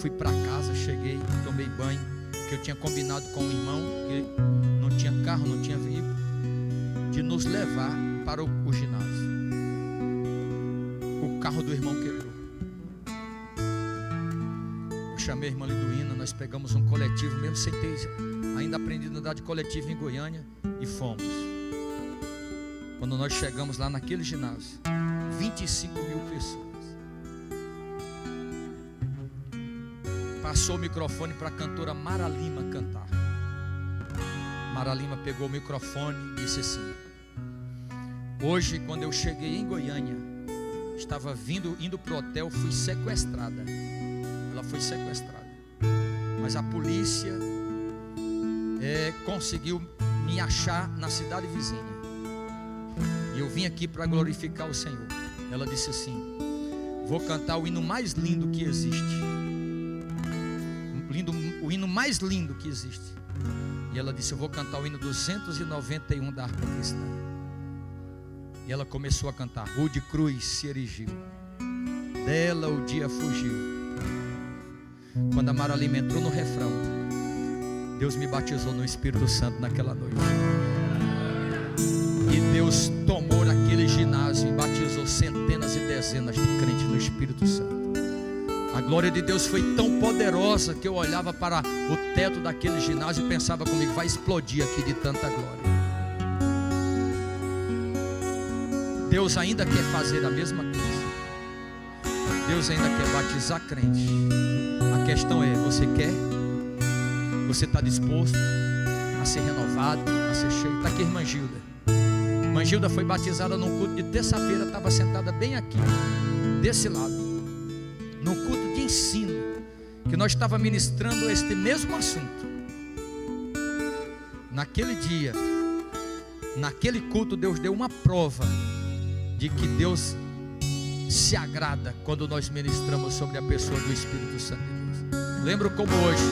Fui para casa, cheguei, tomei banho, que eu tinha combinado com um irmão que não tinha carro, não tinha veículo, de nos levar para o ginásio. O carro do irmão quebrou. Eu chamei a irmã Liduína, nós pegamos um coletivo, mesmo sem ter ainda aprendido a andar de coletivo em Goiânia, e fomos. Quando nós chegamos lá naquele ginásio, 25 mil pessoas. Passou o microfone para a cantora Mara Lima cantar. Mara Lima pegou o microfone e disse assim: hoje, quando eu cheguei em Goiânia, estava indo para o hotel, fui sequestrada. Ela foi sequestrada, mas a polícia conseguiu me achar na cidade vizinha, e eu vim aqui para glorificar o Senhor. Ela disse assim: vou cantar o hino mais lindo que existe, o hino mais lindo que existe. E ela disse: eu vou cantar o hino 291 da harpa cristã. E ela começou a cantar: rude cruz se erigiu, dela o dia fugiu. Quando a Mara Lima entrou no refrão, Deus me batizou no Espírito Santo naquela noite. E Deus tomou aquele ginásio e batizou centenas e dezenas de crentes no Espírito Santo. A glória de Deus foi tão poderosa que eu olhava para o teto daquele ginásio e pensava comigo: vai explodir aqui de tanta glória. Deus ainda quer fazer a mesma coisa. Deus ainda quer batizar crentes. A questão é: você quer? Você está disposto a ser renovado, a ser cheio? Está aqui a irmã Gilda. Irmã Gilda foi batizada num culto de terça-feira. Estava sentada bem aqui, desse lado, num culto de ensino, que nós estávamos ministrando este mesmo assunto. Naquele dia, naquele culto, Deus deu uma prova de que Deus se agrada quando nós ministramos sobre a pessoa do Espírito Santo de Deus. Lembro como hoje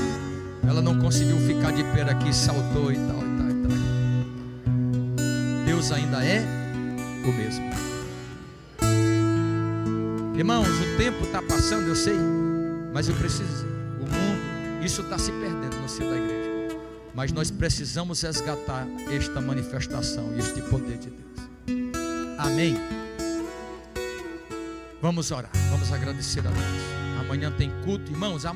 ela não conseguiu ficar de pé aqui, saltou e tal. Deus ainda é o mesmo. Irmãos, o tempo está passando, eu sei, mas eu preciso dizer, o mundo, isso está se perdendo no seio da igreja, mas nós precisamos resgatar esta manifestação e este poder de Deus. Amém? Vamos orar, vamos agradecer a Deus. Amanhã tem culto, irmãos. Amanhã